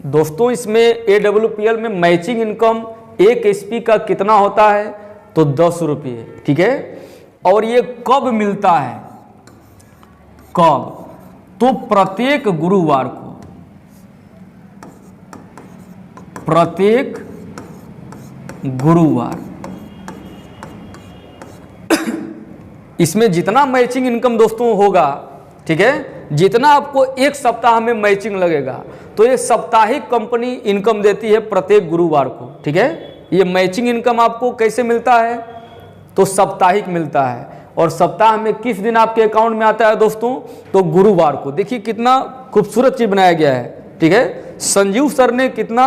दोस्तों। इसमें AWPL में मैचिंग इनकम 1 एसपी का कितना होता है? तो 10 रुपये। ठीक है, और ये कब मिलता है? कब? तो प्रत्येक गुरुवार को, प्रत्येक गुरुवार। इसमें जितना मैचिंग इनकम दोस्तों होगा, ठीक है, जितना आपको एक सप्ताह में मैचिंग लगेगा, तो ये साप्ताहिक कंपनी इनकम देती है प्रत्येक गुरुवार को। ठीक है, ये मैचिंग इनकम आपको कैसे मिलता है? तो साप्ताहिक मिलता है। और सप्ताह में किस दिन आपके अकाउंट में आता है दोस्तों? तो गुरुवार को। देखिए कितना खूबसूरत चीज बनाया गया है। ठीक है, संजीव सर ने कितना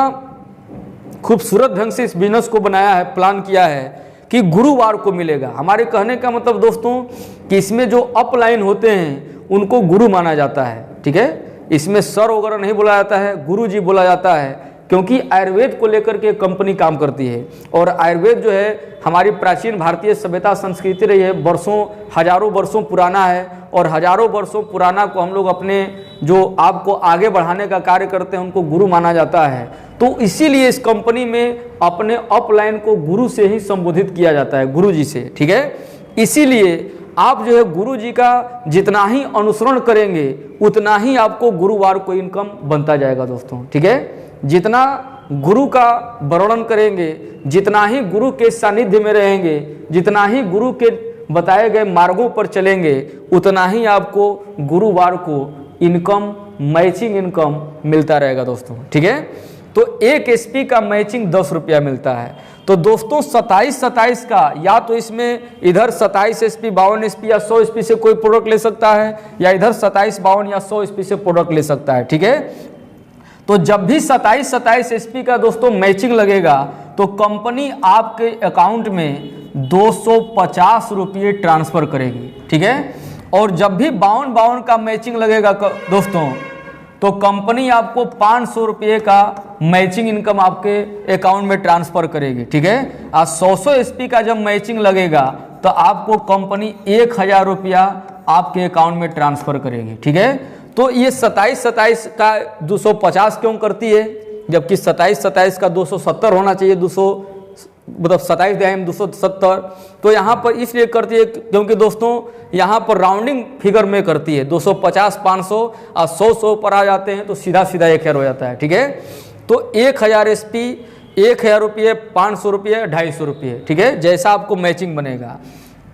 खूबसूरत ढंग से इस बिजनेस को बनाया है, प्लान किया है कि गुरुवार को मिलेगा। हमारे कहने का मतलब दोस्तों कि इसमें जो अपलाइन होते हैं उनको गुरु माना जाता है। ठीक है, इसमें सर वगैरह नहीं बोला जाता है, गुरु जी बोला जाता है, क्योंकि आयुर्वेद को लेकर के कंपनी काम करती है। और आयुर्वेद जो है हमारी प्राचीन भारतीय सभ्यता संस्कृति रही है, वर्षों हजारों वर्षों पुराना है, और हजारों वर्षों पुराना को हम लोग अपने जो आपको आगे बढ़ाने का कार्य करते हैं उनको गुरु माना जाता है। तो इसीलिए इस कंपनी में अपने अपलाइन को गुरु से ही संबोधित किया जाता है, गुरु जी से। ठीक है, इसीलिए आप जो है गुरु जी का जितना ही अनुसरण करेंगे उतना ही आपको गुरुवार को इनकम बनता जाएगा दोस्तों। ठीक है, जितना गुरु का वर्णन करेंगे, जितना ही गुरु के सानिध्य में रहेंगे, जितना ही गुरु के बताए गए मार्गों पर चलेंगे, उतना ही आपको गुरुवार को इनकम, मैचिंग इनकम मिलता रहेगा दोस्तों। ठीक है, तो 1 एसपी का मैचिंग 10 रुपया मिलता है। तो दोस्तों 27-27 का, या तो इसमें इधर 27 एसपी, 52 एसपी या 100 एसपी से कोई प्रोडक्ट ले सकता है, या इधर 27, 52 या 100 एसपी से प्रोडक्ट ले सकता है। ठीक है, तो जब भी 27-27 एसपी का दोस्तों मैचिंग लगेगा तो कंपनी आपके अकाउंट में 250 रुपये ट्रांसफर करेगी। ठीक है, और जब भी 52-52 का मैचिंग लगेगा दोस्तों, तो कंपनी आपको 500 रुपये का मैचिंग इनकम आपके अकाउंट में ट्रांसफर करेगी। ठीक है, और 100 एसपी का जब मैचिंग लगेगा तो आपको कंपनी 1000 रुपया आपके अकाउंट में ट्रांसफर करेगी। ठीक है, तो ये 27-27 का 250 क्यों करती है, जबकि 27-27 का 270 होना चाहिए, 200 मतलब 27 दिहाई में 270। तो यहाँ पर इसलिए करती है क्योंकि दोस्तों यहाँ पर राउंडिंग फिगर में करती है। 250, 500 और 100 पर आ जाते हैं तो सीधा सीधा 1000 हो जाता है। ठीक है, तो 1000 एसपी, 1000 रुपये, 500 रुपये, 250 रुपये। ठीक है, जैसा आपको मैचिंग बनेगा।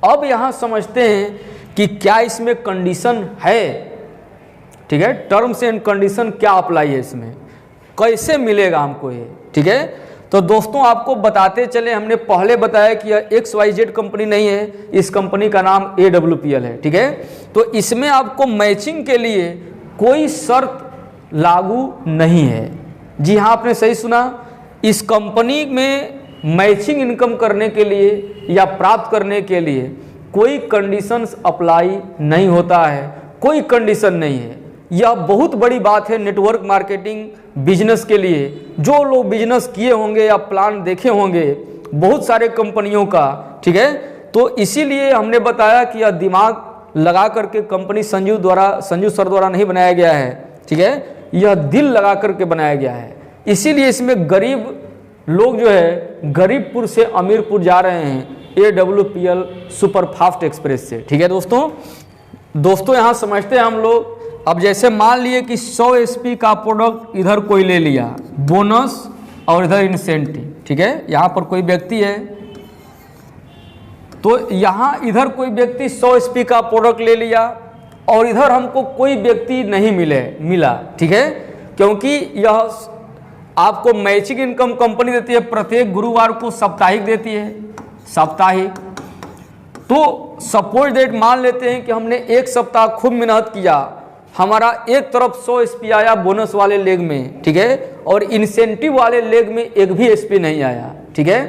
अब यहाँ समझते हैं कि क्या इसमें कंडीशन है। ठीक है, टर्म्स एंड कंडीशन क्या अप्लाई है इसमें, कैसे मिलेगा हमको ये। ठीक है, तो दोस्तों आपको बताते चले, हमने पहले बताया कि यह XYZ कंपनी नहीं है, इस कंपनी का नाम AWPL है। ठीक है, तो इसमें आपको मैचिंग के लिए कोई शर्त लागू नहीं है। जी हाँ, आपने सही सुना, इस कंपनी में मैचिंग इनकम करने के लिए या प्राप्त करने के लिए कोई कंडीशंस अप्लाई नहीं होता है, कोई कंडीशन नहीं है। यह बहुत बड़ी बात है नेटवर्क मार्केटिंग बिजनेस के लिए। जो लोग बिजनेस किए होंगे या प्लान देखे होंगे बहुत सारे कंपनियों का, ठीक है, तो इसीलिए हमने बताया कि यह दिमाग लगा करके कंपनी संजू सर द्वारा नहीं बनाया गया है, ठीक है, यह दिल लगा करके बनाया गया है। इसीलिए इसमें गरीब लोग जो है गरीबपुर से अमीरपुर जा रहे हैं AWPL सुपरफास्ट एक्सप्रेस से, ठीक है दोस्तों यहाँ समझते हैं हम लोग। अब जैसे मान लिए कि 100 SP का प्रोडक्ट इधर कोई ले लिया, बोनस और इधर इंसेंटिव, ठीक है, यहाँ पर कोई व्यक्ति है, तो यहाँ इधर कोई व्यक्ति 100 SP का प्रोडक्ट ले लिया और इधर हमको कोई व्यक्ति नहीं मिला, ठीक है, क्योंकि यह आपको मैचिंग इनकम कंपनी देती है, प्रत्येक गुरुवार को साप्ताहिक देती है, साप्ताहिक। तो सपोज डेट मान लेते हैं कि हमने एक सप्ताह खूब मेहनत किया, हमारा एक तरफ 100 SP आया बोनस वाले लेग में, ठीक है, और इंसेंटिव वाले लेग में एक भी SP नहीं आया, ठीक है।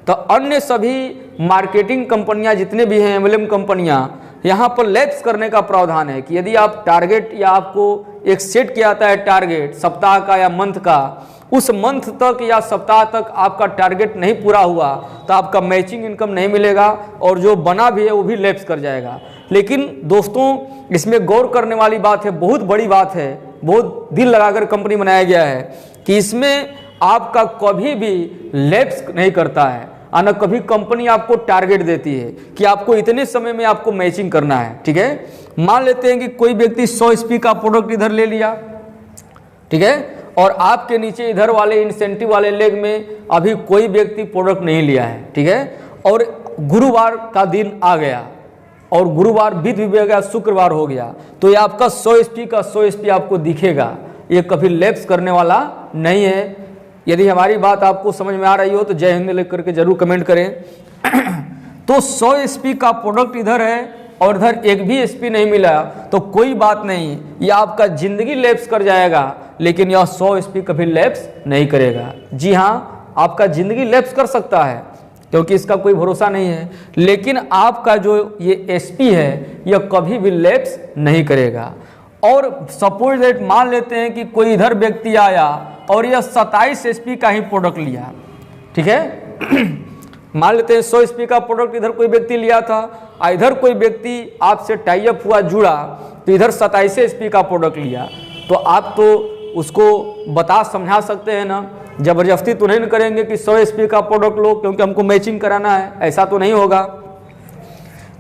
तो अन्य सभी मार्केटिंग कंपनियां जितने भी हैं, MLM कंपनियां, यहाँ पर लैप्स करने का प्रावधान है कि यदि आप टारगेट या आपको एक सेट किया जाता है टारगेट सप्ताह का या मंथ का, उस मंथ तक या सप्ताह तक आपका टारगेट नहीं पूरा हुआ तो आपका मैचिंग इनकम नहीं मिलेगा और जो बना भी है वो भी लैप्स कर जाएगा। लेकिन दोस्तों इसमें गौर करने वाली बात है, बहुत बड़ी बात है, बहुत दिल लगाकर कंपनी बनाया गया है कि इसमें आपका कभी भी लैप्स नहीं करता है, आना कभी कंपनी आपको टारगेट देती है कि आपको इतने समय में आपको मैचिंग करना है, ठीक है। मान लेते हैं कि कोई व्यक्ति 100 SP का प्रोडक्ट इधर ले लिया, ठीक है, और आपके नीचे इधर वाले इंसेंटिव वाले लेग में अभी कोई व्यक्ति प्रोडक्ट नहीं लिया है, ठीक है, और गुरुवार का दिन आ गया और गुरुवार बीत भी गया, शुक्रवार हो गया, तो ये आपका 100 SP का 100 SP आपको दिखेगा, ये कभी लैप्स करने वाला नहीं है। यदि हमारी बात आपको समझ में आ रही हो तो जय हिंद लिख करके जरूर कमेंट करें। तो 100 SP का प्रोडक्ट इधर है और इधर एक भी SP नहीं मिला तो कोई बात नहीं, यह आपका जिंदगी लैप्स कर जाएगा, लेकिन यह 100 SP कभी लैप्स नहीं करेगा। जी हाँ, आपका जिंदगी लैप्स कर सकता है क्योंकि इसका कोई भरोसा नहीं है, लेकिन आपका जो ये SP है यह कभी भी लैप्स नहीं करेगा। और सपोज दैट मान लेते हैं कि कोई इधर व्यक्ति आया और यह 27 SP का ही प्रोडक्ट लिया, ठीक है। मान लेते हैं 100 SP का प्रोडक्ट इधर कोई व्यक्ति लिया था, इधर कोई व्यक्ति आपसे टाई अप हुआ, जुड़ा, तो इधर 27 SP का प्रोडक्ट लिया, तो आप तो उसको बता समझा सकते हैं ना, जबरदस्ती तो नहीं करेंगे कि 100 SP का प्रोडक्ट लो क्योंकि हमको मैचिंग कराना है, ऐसा तो नहीं होगा।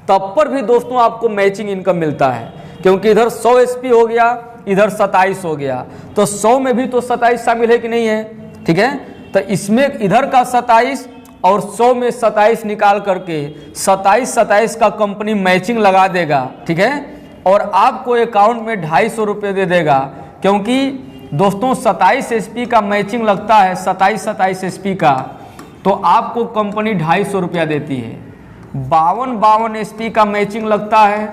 तब पर भी दोस्तों आपको मैचिंग इनकम मिलता है क्योंकि इधर 100 SP हो गया, इधर 27 हो गया, तो 100 में भी तो 27 शामिल है कि नहीं है, ठीक है। तो इसमें इधर का 27 और 100 में 27 निकाल करके 27 का कंपनी मैचिंग लगा देगा, ठीक है, और आपको अकाउंट में 250 रुपये दे देगा, क्योंकि दोस्तों 27 SP का मैचिंग लगता है, 27 SP का, तो आपको कंपनी 250 रुपया देती है। 52 SP का मैचिंग लगता है,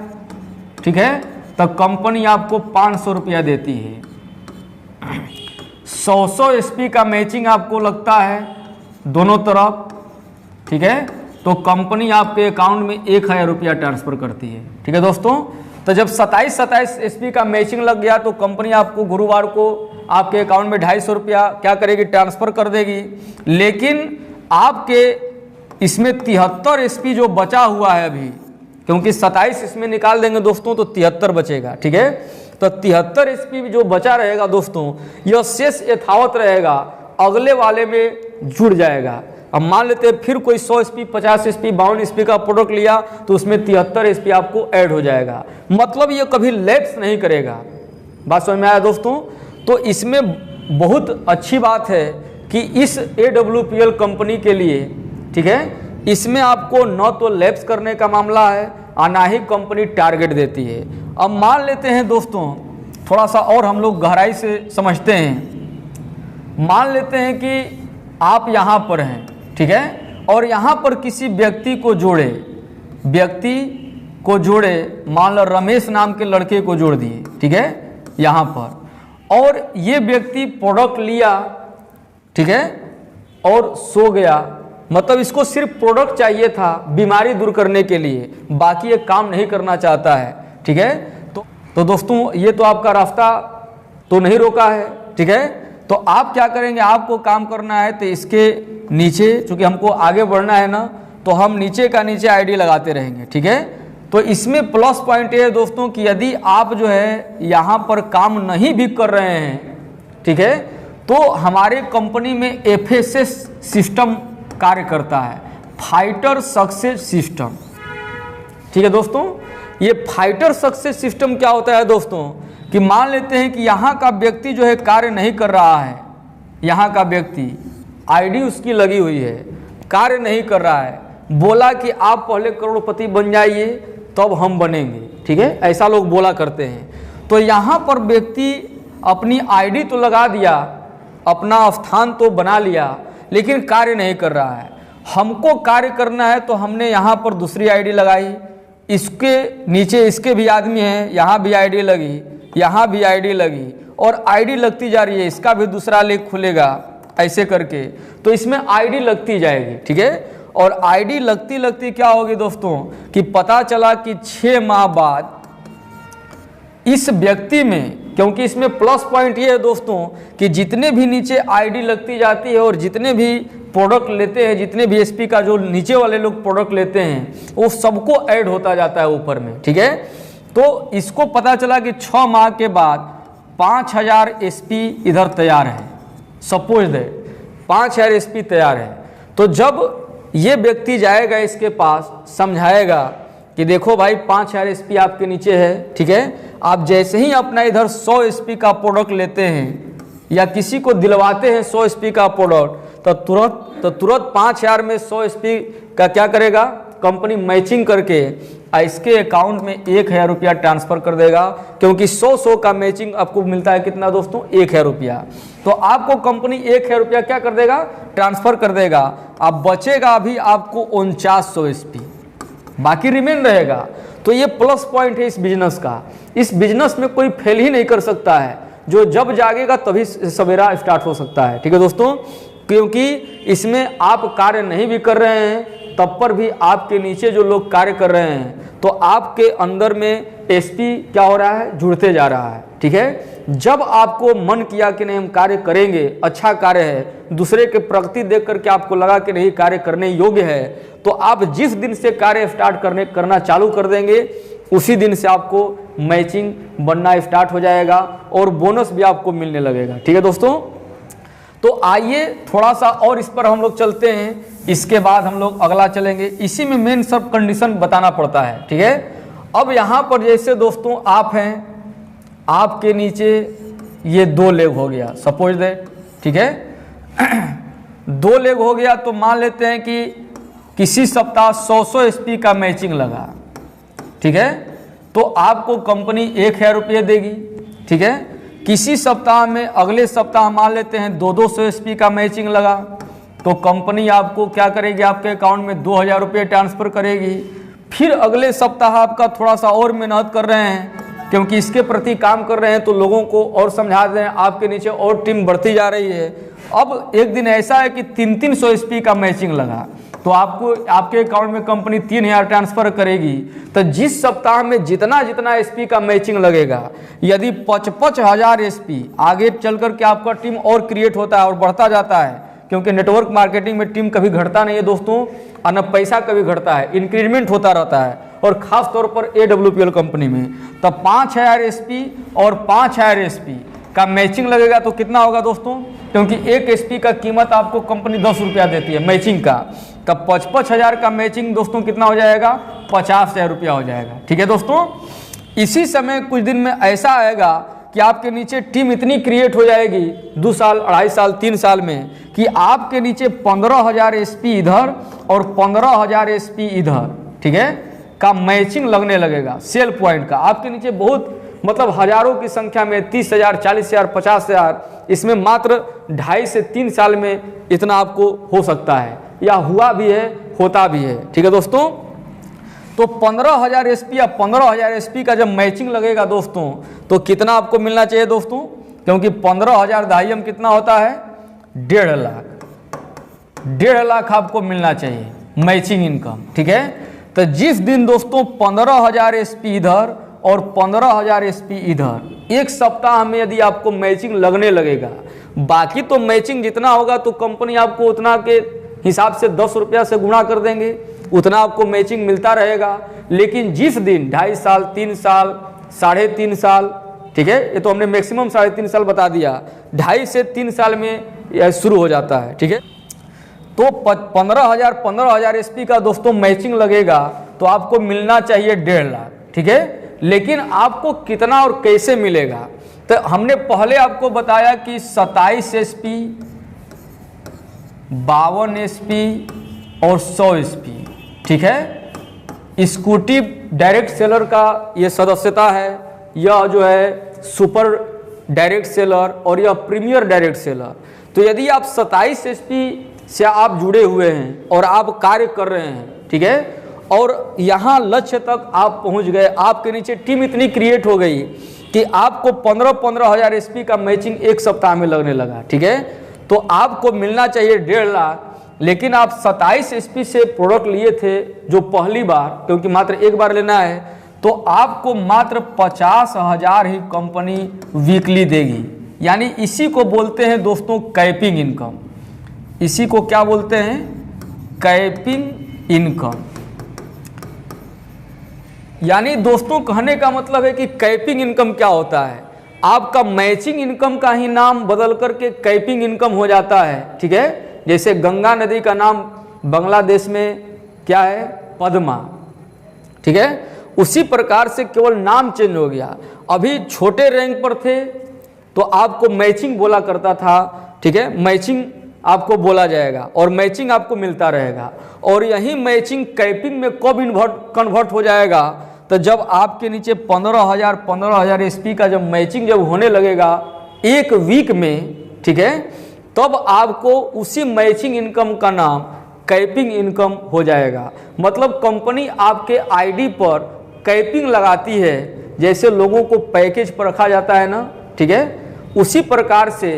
ठीक है, तो कंपनी आपको 500 रुपया देती है। 100 SP का मैचिंग आपको लगता है दोनों तरफ, ठीक है, तो कंपनी आपके अकाउंट में 1000 रुपया ट्रांसफर करती है, ठीक है दोस्तों। तो जब 27 SP का मैचिंग लग गया तो कंपनी आपको गुरुवार को आपके अकाउंट में 250 रुपया क्या करेगी, ट्रांसफर कर देगी। लेकिन आपके इसमें 73 SP जो बचा हुआ है अभी, क्योंकि 27 इसमें निकाल देंगे दोस्तों तो 73 बचेगा, ठीक है, तो 73 SP जो बचा रहेगा दोस्तों, यह शेष यथावत रहेगा, अगले वाले में जुड़ जाएगा। अब मान लेते हैं फिर कोई 100 SP, 50 SP, 52 SP का प्रोडक्ट लिया तो उसमें 73 SP आपको ऐड हो जाएगा, मतलब ये कभी लैप्स नहीं करेगा। बात समझ में आया दोस्तों। तो इसमें बहुत अच्छी बात है कि इस AWPL कंपनी के लिए, ठीक है, इसमें आपको न तो लैप्स करने का मामला है और ना ही कंपनी टारगेट देती है। अब मान लेते हैं दोस्तों, थोड़ा सा और हम लोग गहराई से समझते हैं। मान लेते हैं कि आप यहाँ पर हैं, ठीक है, और यहाँ पर किसी व्यक्ति को जोड़े, मान लो रमेश नाम के लड़के को जोड़ दिए, ठीक है, यहाँ पर, और ये व्यक्ति प्रोडक्ट लिया, ठीक है, और सो गया, मतलब इसको सिर्फ प्रोडक्ट चाहिए था बीमारी दूर करने के लिए, बाकी ये काम नहीं करना चाहता है, ठीक है। तो दोस्तों ये तो आपका रास्ता तो नहीं रोका है, ठीक है। तो आप क्या करेंगे, आपको काम करना है तो इसके नीचे, चूंकि हमको आगे बढ़ना है ना, तो हम नीचे का नीचे आईडी लगाते रहेंगे, ठीक है। तो इसमें प्लस पॉइंट ये है दोस्तों कि यदि आप जो है यहाँ पर काम नहीं भी कर रहे हैं, ठीक है, तो हमारे कंपनी में FSS सिस्टम कार्य करता है, फाइटर सक्सेस सिस्टम, ठीक है दोस्तों। ये फाइटर सक्सेस सिस्टम क्या होता है दोस्तों कि मान लेते हैं कि यहाँ का व्यक्ति जो है कार्य नहीं कर रहा है, यहाँ का व्यक्ति आईडी उसकी लगी हुई है, कार्य नहीं कर रहा है, बोला कि आप पहले करोड़पति बन जाइए तब हम बनेंगे, ठीक है, ऐसा लोग बोला करते हैं। तो यहाँ पर व्यक्ति अपनी आईडी तो लगा दिया, अपना स्थान तो बना लिया, लेकिन कार्य नहीं कर रहा है। हमको कार्य करना है तो हमने यहाँ पर दूसरी आईडी लगाई, इसके नीचे इसके भी आदमी हैं, यहाँ भी आईडी लगी, यहाँ भी आईडी लगी, और आईडी लगती जा रही है, इसका भी दूसरा लेख खुलेगा ऐसे करके, तो इसमें आईडी लगती जाएगी, ठीक है। और आईडी लगती लगती क्या होगी दोस्तों कि पता चला कि 6 माह बाद इस व्यक्ति में, क्योंकि इसमें प्लस पॉइंट ये है दोस्तों कि जितने भी नीचे आईडी लगती जाती है और जितने भी प्रोडक्ट लेते हैं, जितने भी एसपी का जो नीचे वाले लोग प्रोडक्ट लेते हैं, वो सबको ऐड होता जाता है ऊपर में, ठीक है। तो इसको पता चला कि 6 माह के बाद 5000 एसपी इधर तैयार है, सपोज दैट 5000 एसपी तैयार है। तो जब ये व्यक्ति जाएगा इसके पास, समझाएगा कि देखो भाई 5000 एसपी आपके नीचे है, ठीक है, आप जैसे ही अपना इधर 100 एसपी का प्रोडक्ट लेते हैं या किसी को दिलवाते हैं 100 एसपी का प्रोडक्ट, तो तुरंत 5000 में 100 एसपी का क्या करेगा, कंपनी मैचिंग करके इसके अकाउंट में 1000 रुपया ट्रांसफर कर देगा, क्योंकि 100 का मैचिंग आपको मिलता है कितना दोस्तों, 1000 रुपया। तो आपको कंपनी 1000 रुपया क्या कर देगा, ट्रांसफर कर देगा। अब बचेगा अभी आपको 4900 एसपी, बाकी रिमेन रहेगा। तो ये प्लस पॉइंट है इस बिजनेस का। इस बिजनेस में कोई फेल ही नहीं कर सकता है, जो जब जागेगा तभी सवेरा स्टार्ट हो सकता है, ठीक है दोस्तों। क्योंकि इसमें आप कार्य नहीं भी कर रहे हैं तब पर भी आपके नीचे जो लोग कार्य कर रहे हैं, तो आपके अंदर में एसपी क्या हो रहा है, जुड़ते जा रहा है, ठीक है। जब आपको मन किया कि नहीं हम कार्य करेंगे, अच्छा कार्य है, दूसरे के प्रगति देख करके आपको लगा कि नहीं कार्य करने योग्य है, तो आप जिस दिन से कार्य स्टार्ट करना चालू कर देंगे, उसी दिन से आपको मैचिंग बनना स्टार्ट हो जाएगा और बोनस भी आपको मिलने लगेगा, ठीक है दोस्तों। तो आइए थोड़ा सा और इस पर हम लोग चलते हैं, इसके बाद हम लोग अगला चलेंगे। इसी में मेन सब कंडीशन बताना पड़ता है, ठीक है। अब यहाँ पर जैसे दोस्तों आप हैं, आपके नीचे ये 2 लेग हो गया, सपोज दैट, ठीक है 2 लेग हो गया। तो मान लेते हैं कि किसी सप्ताह 100 एसपी का मैचिंग लगा, ठीक है, तो आपको कंपनी 1000 रुपये देगी, ठीक है। किसी सप्ताह में, अगले सप्ताह मान लेते हैं 200 एसपी का मैचिंग लगा, तो कंपनी आपको क्या करेगी, आपके अकाउंट में 2000 रुपये ट्रांसफ़र करेगी। फिर अगले सप्ताह आपका थोड़ा सा और मेहनत कर रहे हैं, क्योंकि इसके प्रति काम कर रहे हैं, तो लोगों को और समझा रहे हैं, आपके नीचे और टीम बढ़ती जा रही है। अब एक दिन ऐसा है कि 300 एसपी का मैचिंग लगा, तो आपको आपके अकाउंट में कंपनी 3000 ट्रांसफर करेगी। तो जिस सप्ताह में जितना जितना एसपी का मैचिंग लगेगा, यदि 55,000 एसपी, आगे चल कर के आपका टीम और क्रिएट होता है और बढ़ता जाता है, क्योंकि नेटवर्क मार्केटिंग में टीम कभी घटता नहीं है दोस्तों, और न पैसा कभी घटता है, इंक्रीमेंट होता रहता है, और खास तौर पर AWPL कंपनी में। तब 5000 एसपी और 5000 एसपी का मैचिंग लगेगा तो कितना होगा दोस्तों, क्योंकि एक एसपी का कीमत आपको कंपनी 10 रुपया देती है मैचिंग का, तब 55,000 का मैचिंग दोस्तों कितना हो जाएगा, 50,000 रुपया हो जाएगा, ठीक है दोस्तों। इसी समय कुछ दिन में ऐसा आएगा कि आपके नीचे टीम इतनी क्रिएट हो जाएगी 2 साल, 2.5 साल, 3 साल में, कि आपके नीचे 15,000 एसपी इधर और 15,000 एसपी इधर, ठीक है, का मैचिंग लगने लगेगा सेल पॉइंट का। आपके नीचे बहुत मतलब हजारों की संख्या में 30,000, 40,000, 50,000, इसमें मात्र 2.5 से 3 साल में इतना आपको हो सकता है, या हुआ भी है, होता भी है, ठीक है दोस्तों। तो 15,000 एसपी या 15,000 एसपी का जब मैचिंग लगेगा दोस्तों, तो कितना आपको मिलना चाहिए दोस्तों, क्योंकि 15,000 दाहियम कितना होता है, 1.5 लाख, 1.5 लाख आपको मिलना चाहिए मैचिंग इनकम, ठीक है। तो जिस दिन दोस्तों 15,000 एसपी इधर और 15,000 एसपी इधर, एक सप्ताह में यदि आपको मैचिंग लगने लगेगा, बाकी तो मैचिंग जितना होगा तो कंपनी आपको उतना के हिसाब से 10 रुपया से गुणा कर देंगे, उतना आपको मैचिंग मिलता रहेगा। लेकिन जिस दिन 2.5 साल, 3 साल, 3.5 साल, ठीक है, ये तो हमने मैक्सिमम 3.5 साल बता दिया, 2.5 से 3 साल में यह शुरू हो जाता है, ठीक है। तो 15,000 एसपी का दोस्तों मैचिंग लगेगा तो आपको मिलना चाहिए 1.5 लाख, ठीक है। लेकिन आपको कितना और कैसे मिलेगा, तो हमने पहले आपको बताया कि 27 एसपी, 52 एसपी और 100 एसपी, ठीक है। स्कूटी डायरेक्ट सेलर का ये सदस्यता है, यह जो है सुपर डायरेक्ट सेलर और यह प्रीमियर डायरेक्ट सेलर। तो यदि आप 27 एसपी से आप जुड़े हुए हैं और आप कार्य कर रहे हैं, ठीक है, और यहाँ लक्ष्य तक आप पहुँच गए, आपके नीचे टीम इतनी क्रिएट हो गई कि आपको 15,000 एसपी का मैचिंग एक सप्ताह में लगने लगा, ठीक है, तो आपको मिलना चाहिए 1.5 लाख। लेकिन आप 27 एसपी से प्रोडक्ट लिए थे जो पहली बार, क्योंकि मात्र एक बार लेना है, तो आपको मात्र 50,000 ही कंपनी वीकली देगी। यानी इसी को बोलते हैं दोस्तों कैपिंग इनकम। इसी को क्या बोलते हैं? Capping income. यानी दोस्तों कहने का मतलब है कि कैपिंग इनकम क्या होता है, आपका मैचिंग इनकम का ही नाम बदल करके कैपिंग इनकम हो जाता है, ठीक है। जैसे गंगा नदी का नाम बांग्लादेश में क्या है? पद्मा, ठीक है। उसी प्रकार से केवल नाम चेंज हो गया। अभी छोटे रैंक पर थे तो आपको मैचिंग बोला करता था, ठीक है, मैचिंग आपको बोला जाएगा और मैचिंग आपको मिलता रहेगा। और यही मैचिंग कैपिंग में कब कन्वर्ट हो जाएगा, तो जब आपके नीचे 15,000 एसपी का जब मैचिंग जब होने लगेगा एक वीक में, ठीक है, तब आपको उसी मैचिंग इनकम का नाम कैपिंग इनकम हो जाएगा। मतलब कंपनी आपके आईडी पर कैपिंग लगाती है, जैसे लोगों को पैकेज पर रखा जाता है ना, ठीक है, उसी प्रकार से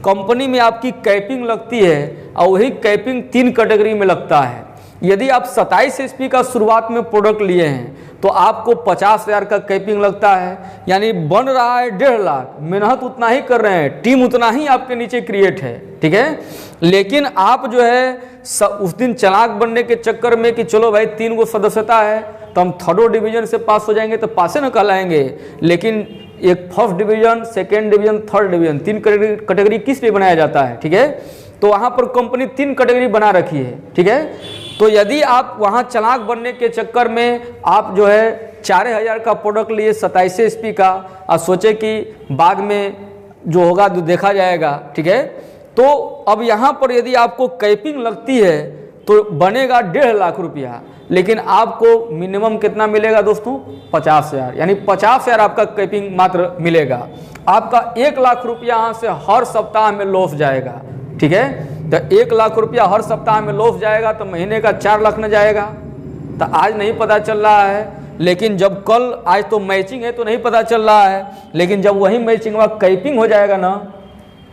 कंपनी में आपकी कैपिंग लगती है और वही कैपिंग 3 कैटेगरी में लगता है। यदि आप 27 एसपी का शुरुआत में प्रोडक्ट लिए हैं तो आपको 50,000 का कैपिंग लगता है, यानी बन रहा है 1.5 लाख, मेहनत उतना ही कर रहे हैं, टीम उतना ही आपके नीचे क्रिएट है, ठीक है। लेकिन आप जो है उस दिन चालाक बनने के चक्कर में कि चलो भाई 3 गो सदस्यता है तो हम 3rd डिवीजन से पास हो जाएंगे तो पासे न कहलाएंगे, लेकिन एक 1st division, 2nd division, 3rd division, 3 category किस लिए बनाया जाता है, ठीक है। तो वहाँ पर कंपनी 3 कैटेगरी बना रखी है, ठीक है। तो यदि आप वहाँ चालाक बनने के चक्कर में आप जो है 4,000 का प्रोडक्ट लिए 27 एसपी का और सोचे कि बाद में जो होगा तो देखा जाएगा, ठीक है, तो अब यहाँ पर यदि आपको कैपिंग लगती है तो बनेगा 1.5 लाख रुपया, लेकिन आपको मिनिमम कितना मिलेगा दोस्तों? 50,000, यानी 50,000 आपका कैपिंग मात्र मिलेगा। आपका 1 लाख रुपया यहाँ से हर सप्ताह में लॉस जाएगा, ठीक है। तो 1 लाख रुपया हर सप्ताह में लॉस जाएगा तो महीने का 4 लाख न जाएगा। तो आज नहीं पता चल रहा है, लेकिन जब कल, आज तो मैचिंग है तो नहीं पता चल रहा है, लेकिन जब वही मैचिंग में कैपिंग हो जाएगा ना,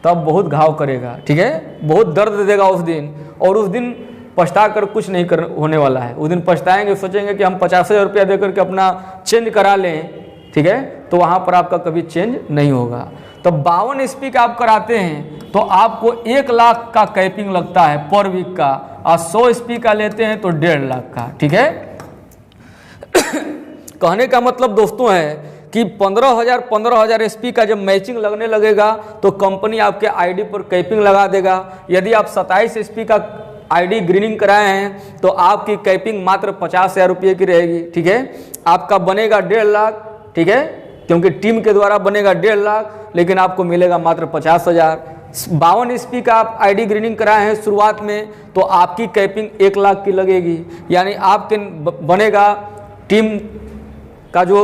तब बहुत घाव करेगा, ठीक है, बहुत दर्द देगा उस दिन। और उस दिन पछता कर कुछ नहीं होने वाला है। उस दिन पछताएंगे, सोचेंगे कि हम 50,000 रुपया देकर के अपना चेंज करा लें, ठीक है, तो वहाँ पर आपका कभी चेंज नहीं होगा। तो 52 एसपी का आप कराते हैं तो आपको 1 लाख का कैपिंग लगता है पर वीक का, और 100 एसपी का लेते हैं तो 1.5 लाख का, ठीक है। कहने का मतलब दोस्तों है कि 15,000 एसपी का जब मैचिंग लगने लगेगा तो कंपनी आपके आईडी पर कैपिंग लगा देगा। यदि आप 27 एसपी का आईडी ग्रीनिंग कराए हैं तो आपकी कैपिंग मात्र 50,000 रुपये की रहेगी, ठीक है। आपका बनेगा 1.5 लाख, ठीक है, क्योंकि टीम के द्वारा बनेगा 1.5 लाख, लेकिन आपको मिलेगा मात्र 50,000। 52 एसपी का आप आईडी ग्रीनिंग कराए हैं शुरुआत में तो आपकी कैपिंग 1 लाख की लगेगी, यानी आपके बनेगा टीम का जो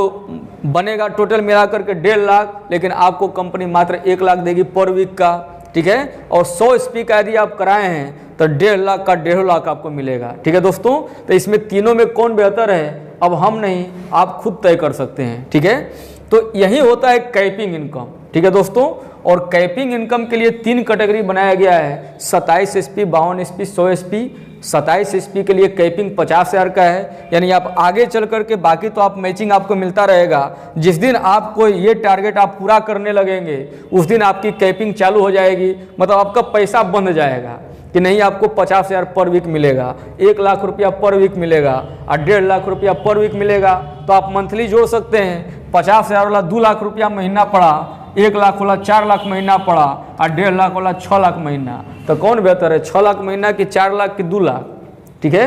बनेगा टोटल मिला करके 1.5 लाख, लेकिन आपको कंपनी मात्र 1 लाख देगी पर वीक का, ठीक है। और 100 एसपी का यदि आप कराए हैं तो 1.5 लाख का 1.5 लाख आपको मिलेगा, ठीक है दोस्तों। तो इसमें तीनों में कौन बेहतर है अब हम नहीं, आप खुद तय कर सकते हैं, ठीक है। तो यही होता है कैपिंग इनकम, ठीक है दोस्तों। और कैपिंग इनकम के लिए 3 कैटेगरी बनाया गया है, 27 एसपी, 52 एसपी, 100 एसपी, 27 एसपी के लिए कैपिंग 50,000 का है, यानी आप आगे चल करके बाकी तो आप मैचिंग आपको मिलता रहेगा। जिस दिन आपको ये टारगेट आप पूरा करने लगेंगे उस दिन आपकी कैपिंग चालू हो जाएगी, मतलब आपका पैसा बंध जाएगा कि नहीं आपको 50,000 पर वीक मिलेगा, 1 लाख रुपया पर वीक मिलेगा और 1.5 लाख रुपया पर वीक मिलेगा। तो आप मंथली जोड़ सकते हैं, 50,000 वाला 2 लाख रुपया महीना पड़ा, 1 लाख वाला 4 लाख महीना पड़ा और 1.5 लाख वाला 6 लाख महीना। तो कौन बेहतर है, 6 लाख महीना कि 4 लाख कि 2 लाख? ठीक है,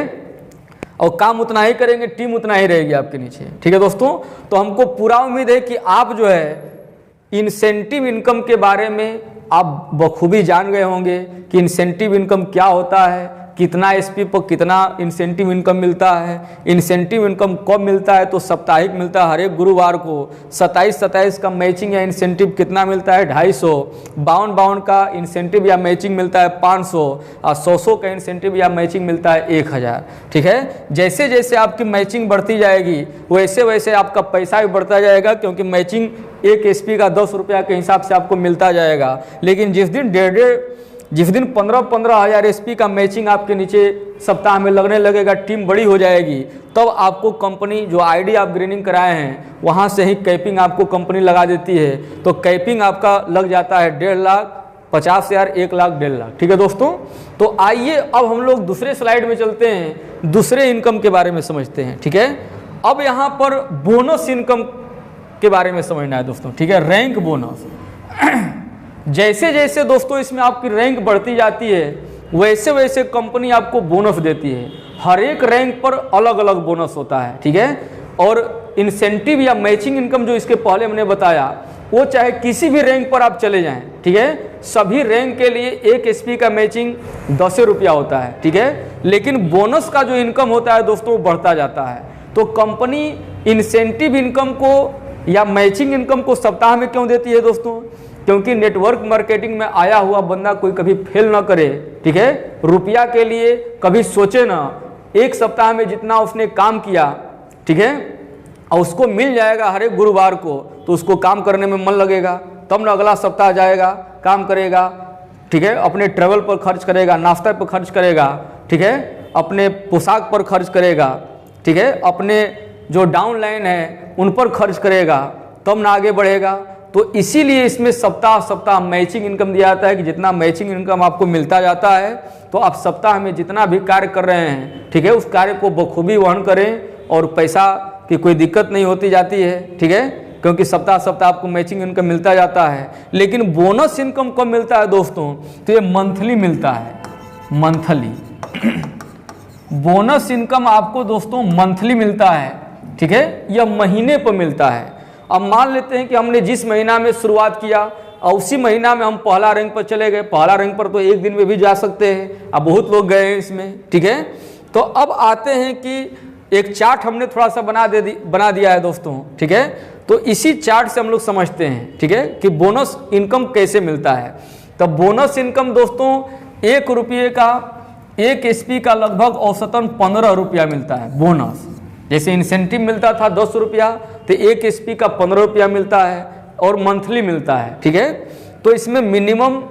और काम उतना ही करेंगे, टीम उतना ही रहेगी आपके नीचे। ठीक है दोस्तों, तो हमको पूरा उम्मीद है कि आप जो है इंसेंटिव इनकम के बारे में आप बखूबी जान गए होंगे कि इंसेंटिव इनकम क्या होता है, कितना एसपी पर कितना इंसेंटिव इनकम मिलता है। इंसेंटिव इनकम कब मिलता है, तो साप्ताहिक मिलता है हर एक गुरुवार को। 27 का मैचिंग या इंसेंटिव कितना मिलता है, 250। 52 का इंसेंटिव या मैचिंग मिलता है 500 और 100 का इंसेंटिव या मैचिंग मिलता है 1000। ठीक है, जैसे जैसे आपकी मैचिंग बढ़ती जाएगी वैसे वैसे आपका पैसा भी बढ़ता जाएगा, क्योंकि मैचिंग एक एसपी का 10 रुपया के हिसाब से आपको मिलता जाएगा। लेकिन जिस दिन 15 हज़ार एसपी का मैचिंग आपके नीचे सप्ताह में लगने लगेगा, टीम बड़ी हो जाएगी, तब आपको कंपनी जो आईडी आप ग्रीनिंग कराए हैं वहाँ से ही कैपिंग आपको कंपनी लगा देती है। तो कैपिंग आपका लग जाता है 1.5 लाख, 50,000, 1 लाख, 1.5 लाख। ठीक है दोस्तों, तो आइए अब हम लोग दूसरे स्लाइड में चलते हैं, दूसरे इनकम के बारे में समझते हैं। ठीक है, अब यहाँ पर बोनस इनकम के बारे में समझना है दोस्तों। ठीक है, रैंक बोनस। जैसे जैसे दोस्तों इसमें आपकी रैंक बढ़ती जाती है वैसे वैसे कंपनी आपको बोनस देती है। हर एक रैंक पर अलग अलग बोनस होता है। ठीक है, और इंसेंटिव या मैचिंग इनकम जो इसके पहले हमने बताया, वो चाहे किसी भी रैंक पर आप चले जाएं, ठीक है, सभी रैंक के लिए 1 एसपी का मैचिंग 10 रुपया होता है। ठीक है, लेकिन बोनस का जो इनकम होता है दोस्तों वो बढ़ता जाता है। तो कंपनी इंसेंटिव इनकम को या मैचिंग इनकम को सप्ताह में क्यों देती है दोस्तों? क्योंकि नेटवर्क मार्केटिंग में आया हुआ बंदा कोई कभी फेल ना करे। ठीक है, रुपया के लिए कभी सोचे ना, एक सप्ताह में जितना उसने काम किया, ठीक है, और उसको मिल जाएगा हर एक गुरुवार को, तो उसको काम करने में मन लगेगा, तब ना अगला सप्ताह जाएगा, काम करेगा। ठीक है, अपने ट्रैवल पर खर्च करेगा, नाश्ता पर खर्च करेगा, ठीक है, अपने पोशाक पर खर्च करेगा, ठीक है, अपने जो डाउनलाइन है उन पर खर्च करेगा, तब ना आगे बढ़ेगा। तो इसीलिए इसमें सप्ताह सप्ताह मैचिंग इनकम दिया जाता है कि जितना मैचिंग इनकम आपको मिलता जाता है तो आप सप्ताह में जितना भी कार्य कर रहे हैं, ठीक है, उस कार्य को बखूबी वहन करें और पैसा की कोई दिक्कत नहीं होती जाती है। ठीक है, क्योंकि सप्ताह सप्ताह आपको मैचिंग इनकम मिलता जाता है। लेकिन बोनस इनकम कब मिलता है दोस्तों? तो ये मंथली मिलता है, मंथली। बोनस इनकम आपको दोस्तों मंथली मिलता है। ठीक है, यह महीने पर मिलता है। अब मान लेते हैं कि हमने जिस महीना में शुरुआत किया और उसी महीना में हम पहला रैंक पर चले गए। पहला रैंक पर तो एक दिन में भी जा सकते हैं, अब बहुत लोग गए हैं इसमें। ठीक है, तो अब आते हैं कि एक चार्ट हमने थोड़ा सा बना दिया है दोस्तों। ठीक है, तो इसी चार्ट से हम लोग समझते हैं, ठीक है, कि बोनस इनकम कैसे मिलता है। तो बोनस इनकम दोस्तों 1 रुपये का 1 एसपी का लगभग औसतन 15 रुपया मिलता है बोनस। जैसे इंसेंटिव मिलता था 10 रुपया, तो 1 एसपी का 15 रुपया मिलता है और मंथली मिलता है। ठीक है, तो इसमें मिनिमम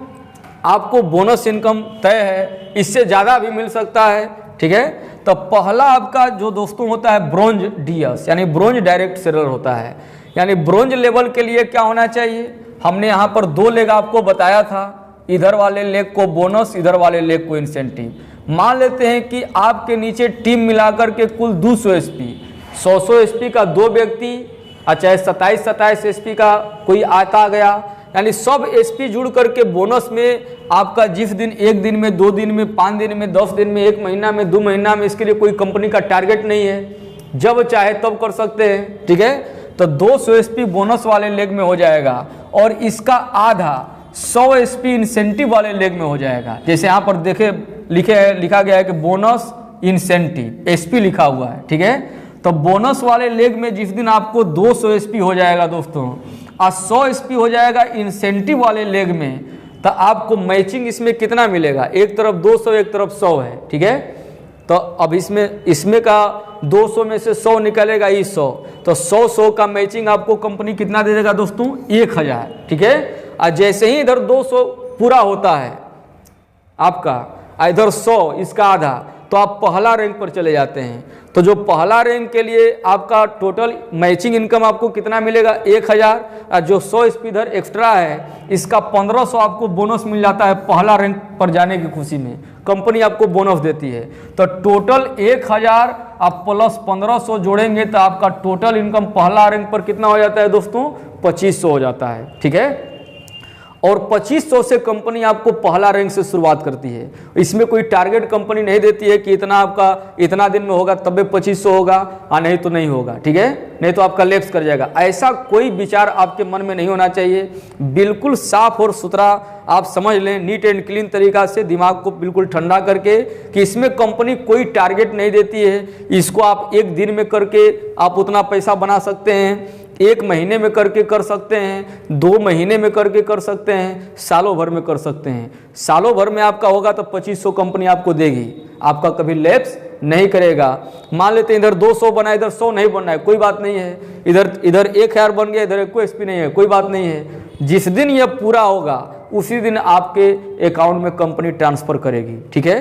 आपको बोनस इनकम तय है, इससे ज़्यादा भी मिल सकता है। ठीक है, तो पहला आपका जो दोस्तों होता है ब्रोंज डीएस, यानी ब्रोंज डायरेक्ट सेलर होता है। यानी ब्रोंज लेवल के लिए क्या होना चाहिए? हमने यहाँ पर 2 लेग आपको बताया था, इधर वाले लेग को बोनस, इधर वाले लेग को इंसेंटिव। मान लेते हैं कि आपके नीचे टीम मिलाकर के कुल 200 एसपी, 100 एसपी का 2 व्यक्ति, चाहे 27 एसपी का कोई आता गया, यानी सब एसपी जुड़ करके बोनस में आपका जिस दिन 1 दिन में, 2 दिन में, 5 दिन में, 10 दिन में, 1 महीना में, 2 महीना में, इसके लिए कोई कंपनी का टारगेट नहीं है, जब चाहे तब कर सकते हैं। ठीक है, तो 200 एसपी बोनस वाले लेग में हो जाएगा और इसका आधा 100 एसपी इंसेंटिव वाले लेग में हो जाएगा। जैसे यहाँ पर देखे लिखा गया है कि बोनस इंसेंटिव एसपी लिखा हुआ है। ठीक है, तो बोनस वाले लेग में जिस दिन आपको 200 एसपी हो जाएगा दोस्तों और 100 एसपी हो जाएगा इंसेंटिव वाले लेग में, तो आपको मैचिंग इसमें कितना मिलेगा? एक तरफ 200, एक तरफ 100 है। ठीक है, तो अब इसमें का 200 में से 100 निकलेगा ही 100, तो 100 का मैचिंग आपको कंपनी कितना दे देगा दोस्तों? 1000। ठीक है, और जैसे ही इधर 200 पूरा होता है आपका, इधर 100 इसका आधा, तो आप पहला रैंक पर चले जाते हैं। तो जो पहला रैंक के लिए आपका टोटल मैचिंग इनकम आपको कितना मिलेगा 1000, और जो 100 स्पीडर एक्स्ट्रा है इसका 1500 आपको बोनस मिल जाता है पहला रैंक पर जाने की खुशी में, कंपनी आपको बोनस देती है। तो टोटल 1000 आप प्लस 1500 जोड़ेंगे तो आपका टोटल इनकम पहला रैंक पर कितना हो जाता है दोस्तों 2500 हो जाता है, ठीक है। और 2500 से कंपनी आपको पहला रैंक से शुरुआत करती है। इसमें कोई टारगेट कंपनी नहीं देती है कि इतना आपका इतना दिन में होगा तब भी 2500 होगा और नहीं तो नहीं होगा, ठीक है, नहीं तो आपका लैप्स कर जाएगा। ऐसा कोई विचार आपके मन में नहीं होना चाहिए। बिल्कुल साफ और सुथरा आप समझ लें, नीट एंड क्लीन तरीका से दिमाग को बिल्कुल ठंडा करके कि इसमें कंपनी कोई टारगेट नहीं देती है। इसको आप एक दिन में करके आप उतना पैसा बना सकते हैं, एक महीने में करके कर सकते हैं, 2 महीने में करके कर सकते हैं, सालों भर में कर सकते हैं। सालों भर में आपका होगा तो 2500 कंपनी आपको देगी, आपका कभी लैप्स नहीं करेगा। मान लेते हैं इधर 200 बना, इधर 100 नहीं बनना है, कोई बात नहीं है। इधर 1000 बन गया, इधर कोई एसपी नहीं है, कोई बात नहीं है। जिस दिन यह पूरा होगा उसी दिन आपके अकाउंट में कंपनी ट्रांसफर करेगी, ठीक है।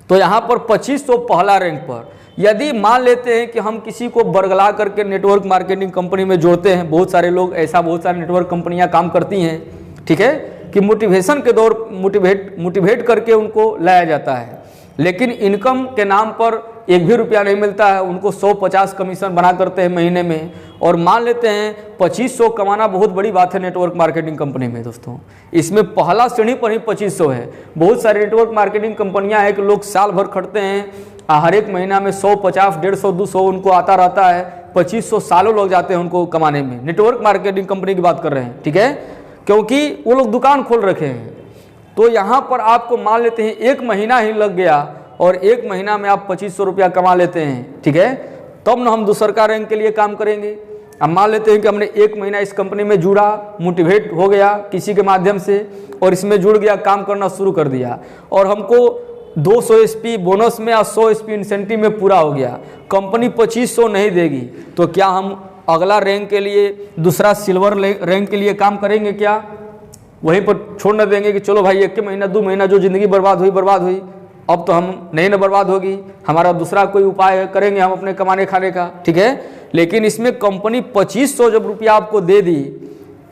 तो यहाँ पर 2500 पहला रैंक पर। यदि मान लेते हैं कि हम किसी को बरगला करके नेटवर्क मार्केटिंग कंपनी में जोड़ते हैं, बहुत सारे लोग ऐसा, बहुत सारी नेटवर्क कंपनियां काम करती हैं, ठीक है, कि मोटिवेशन के दौर मोटिवेट करके उनको लाया जाता है, लेकिन इनकम के नाम पर एक भी रुपया नहीं मिलता है। उनको 150 कमीशन बना करते हैं महीने में, और मान लेते हैं 2500 कमाना बहुत बड़ी बात है नेटवर्क मार्केटिंग कंपनी में दोस्तों। इसमें पहला श्रेणी पर ही 2500 है। बहुत सारी नेटवर्क मार्केटिंग कंपनियां हैं कि लोग साल भर खटते हैं, हर एक महीना में 100, 50, 150, 200 उनको आता रहता है, 2500 सालों लग जाते हैं उनको कमाने में। नेटवर्क मार्केटिंग कंपनी की बात कर रहे हैं, ठीक है, क्योंकि वो लोग दुकान खोल रखे हैं। तो यहाँ पर आपको मान लेते हैं 1 महीना ही लग गया और 1 महीना में आप 2500 रुपया कमा लेते हैं, ठीक है, तब ना हम दूसरा रैंक के लिए काम करेंगे। अब मान लेते हैं कि हमने 1 महीना इस कंपनी में जुड़ा, मोटिवेट हो गया किसी के माध्यम से और इसमें जुड़ गया, काम करना शुरू कर दिया, और हमको 200 एसपी बोनस में और 100 एसपी इंसेंटिव में पूरा हो गया। कंपनी 2500 नहीं देगी तो क्या हम अगला रैंक के लिए, दूसरा सिल्वर रैंक के लिए काम करेंगे क्या? वहीं पर छोड़ न देंगे कि चलो भाई 1 महीना 2 महीना जो ज़िंदगी बर्बाद हुई, अब तो हम नहीं न बर्बाद होगी, हमारा दूसरा कोई उपाय करेंगे हम अपने कमाने खाने का, ठीक है। लेकिन इसमें कंपनी 2500 जब रुपया आपको दे दी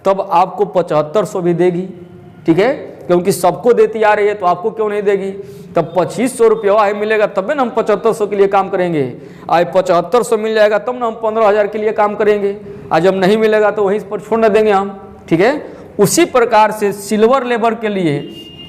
तब आपको 7500 भी देगी, ठीक है, क्योंकि सबको देती आ रही है तो आपको क्यों नहीं देगी। तब 2500 रुपया है मिलेगा तब ना हम 7500 के लिए काम करेंगे। आज 7500 मिल जाएगा तब ना हम 15000 के लिए काम करेंगे। आज जब नहीं मिलेगा तो वहीं पर छोड़ न देंगे हम, ठीक है। उसी प्रकार से सिल्वर लेबर के लिए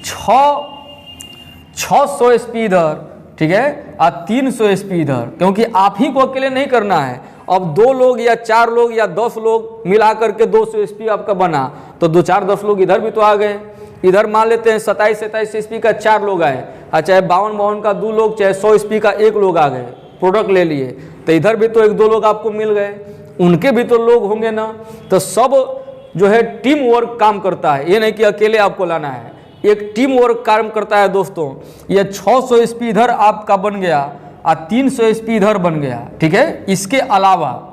600 एसपी इधर, ठीक है, और 300 एसपी इधर, क्योंकि आप ही को अकेले नहीं करना है। अब 2 लोग या 4 लोग या 10 लोग मिला करके 200 एसपी आपका बना, तो 2, 4, 10 लोग इधर भी तो आ गए। इधर मान लेते हैं 27 एसपी का 4 लोग आए, चाहे 52 का 2 लोग, चाहे 100 एसपी का 1 लोग आ गए, प्रोडक्ट ले लिए, तो इधर भी तो 1-2 लोग आपको मिल गए, उनके भी तो लोग होंगे ना। तो सब जो है टीम वर्क काम करता है, ये नहीं कि अकेले आपको लाना है, एक टीम वर्क काम करता है दोस्तों। ये 600 एसपी इधर आपका बन गया और 300 एसपी इधर बन गया, ठीक है। इसके अलावा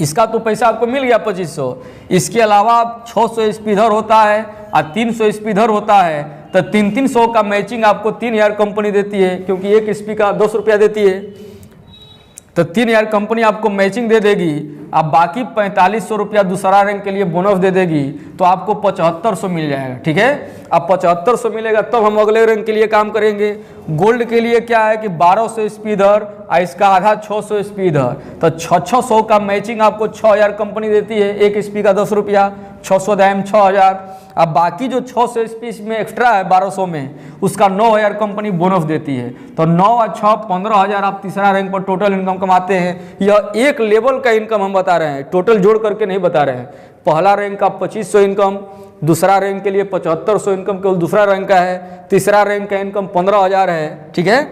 इसका तो पैसा आपको मिल गया 2500, इसके अलावा 600 एसपी इधर होता है और 300 एसपी इधर होता है, तो 300 का मैचिंग आपको 3000 कंपनी देती है, क्योंकि 1 एसपी का 200 रुपया देती है, तो 3000 कंपनी आपको मैचिंग दे देगी। अब बाकी 4500 रुपया दूसरा रैंक के लिए बोनस दे देगी, तो आपको 7500 मिल जाएगा, ठीक है। अब 7500 मिलेगा तब हम अगले रैंक के लिए काम करेंगे। गोल्ड के लिए क्या है कि 1200 एसपी इधर और इसका आधा 600 एसपी इधर, तो 600 का मैचिंग आपको 6000 कंपनी देती है, 1 एसपी का 10 रुपया, 600 दाम 6000। अब बाकी जो 600 एसपी में एक्स्ट्रा है 1200 में, उसका 9000 कंपनी बोनस देती है, तो 9 और 6 15000 आप तीसरा रैंक पर टोटल इनकम कमाते हैं। यह एक लेवल का इनकम हम बता रहे हैं, टोटल जोड़ करके नहीं बता रहे हैं। पहला रैंक का 2500 इनकम, दूसरा रैंक के लिए 7500 इनकम केवल दूसरा रैंक का है, तीसरा रैंक का इनकम 15000 है, ठीक है।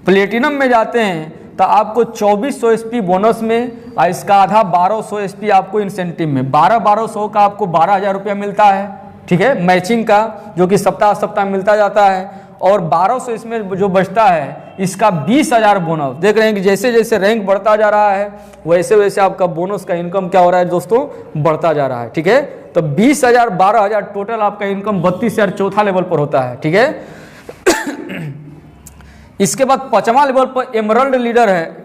प्लेटिनम में जाते हैं तो आपको 2400 एसपी बोनस में और इसका आधा 1200 एसपी आपको इंसेंटिव में, 1200 का आपको 12000 रुपया मिलता है, ठीक है, मैचिंग का, जो कि सप्ताह मिलता जाता है। और 1200 इसमें जो बचता है इसका 20000 बोनस। देख रहे हैं कि जैसे जैसे रैंक बढ़ता जा रहा है वैसे वैसे आपका बोनस का इनकम क्या हो रहा है दोस्तों, बढ़ता जा रहा है, ठीक है। तो 20000 12000 टोटल आपका इनकम 32000 चौथा लेवल पर होता है, ठीक है। इसके बाद 5वां लेवल पर एमरल्ड लीडर है,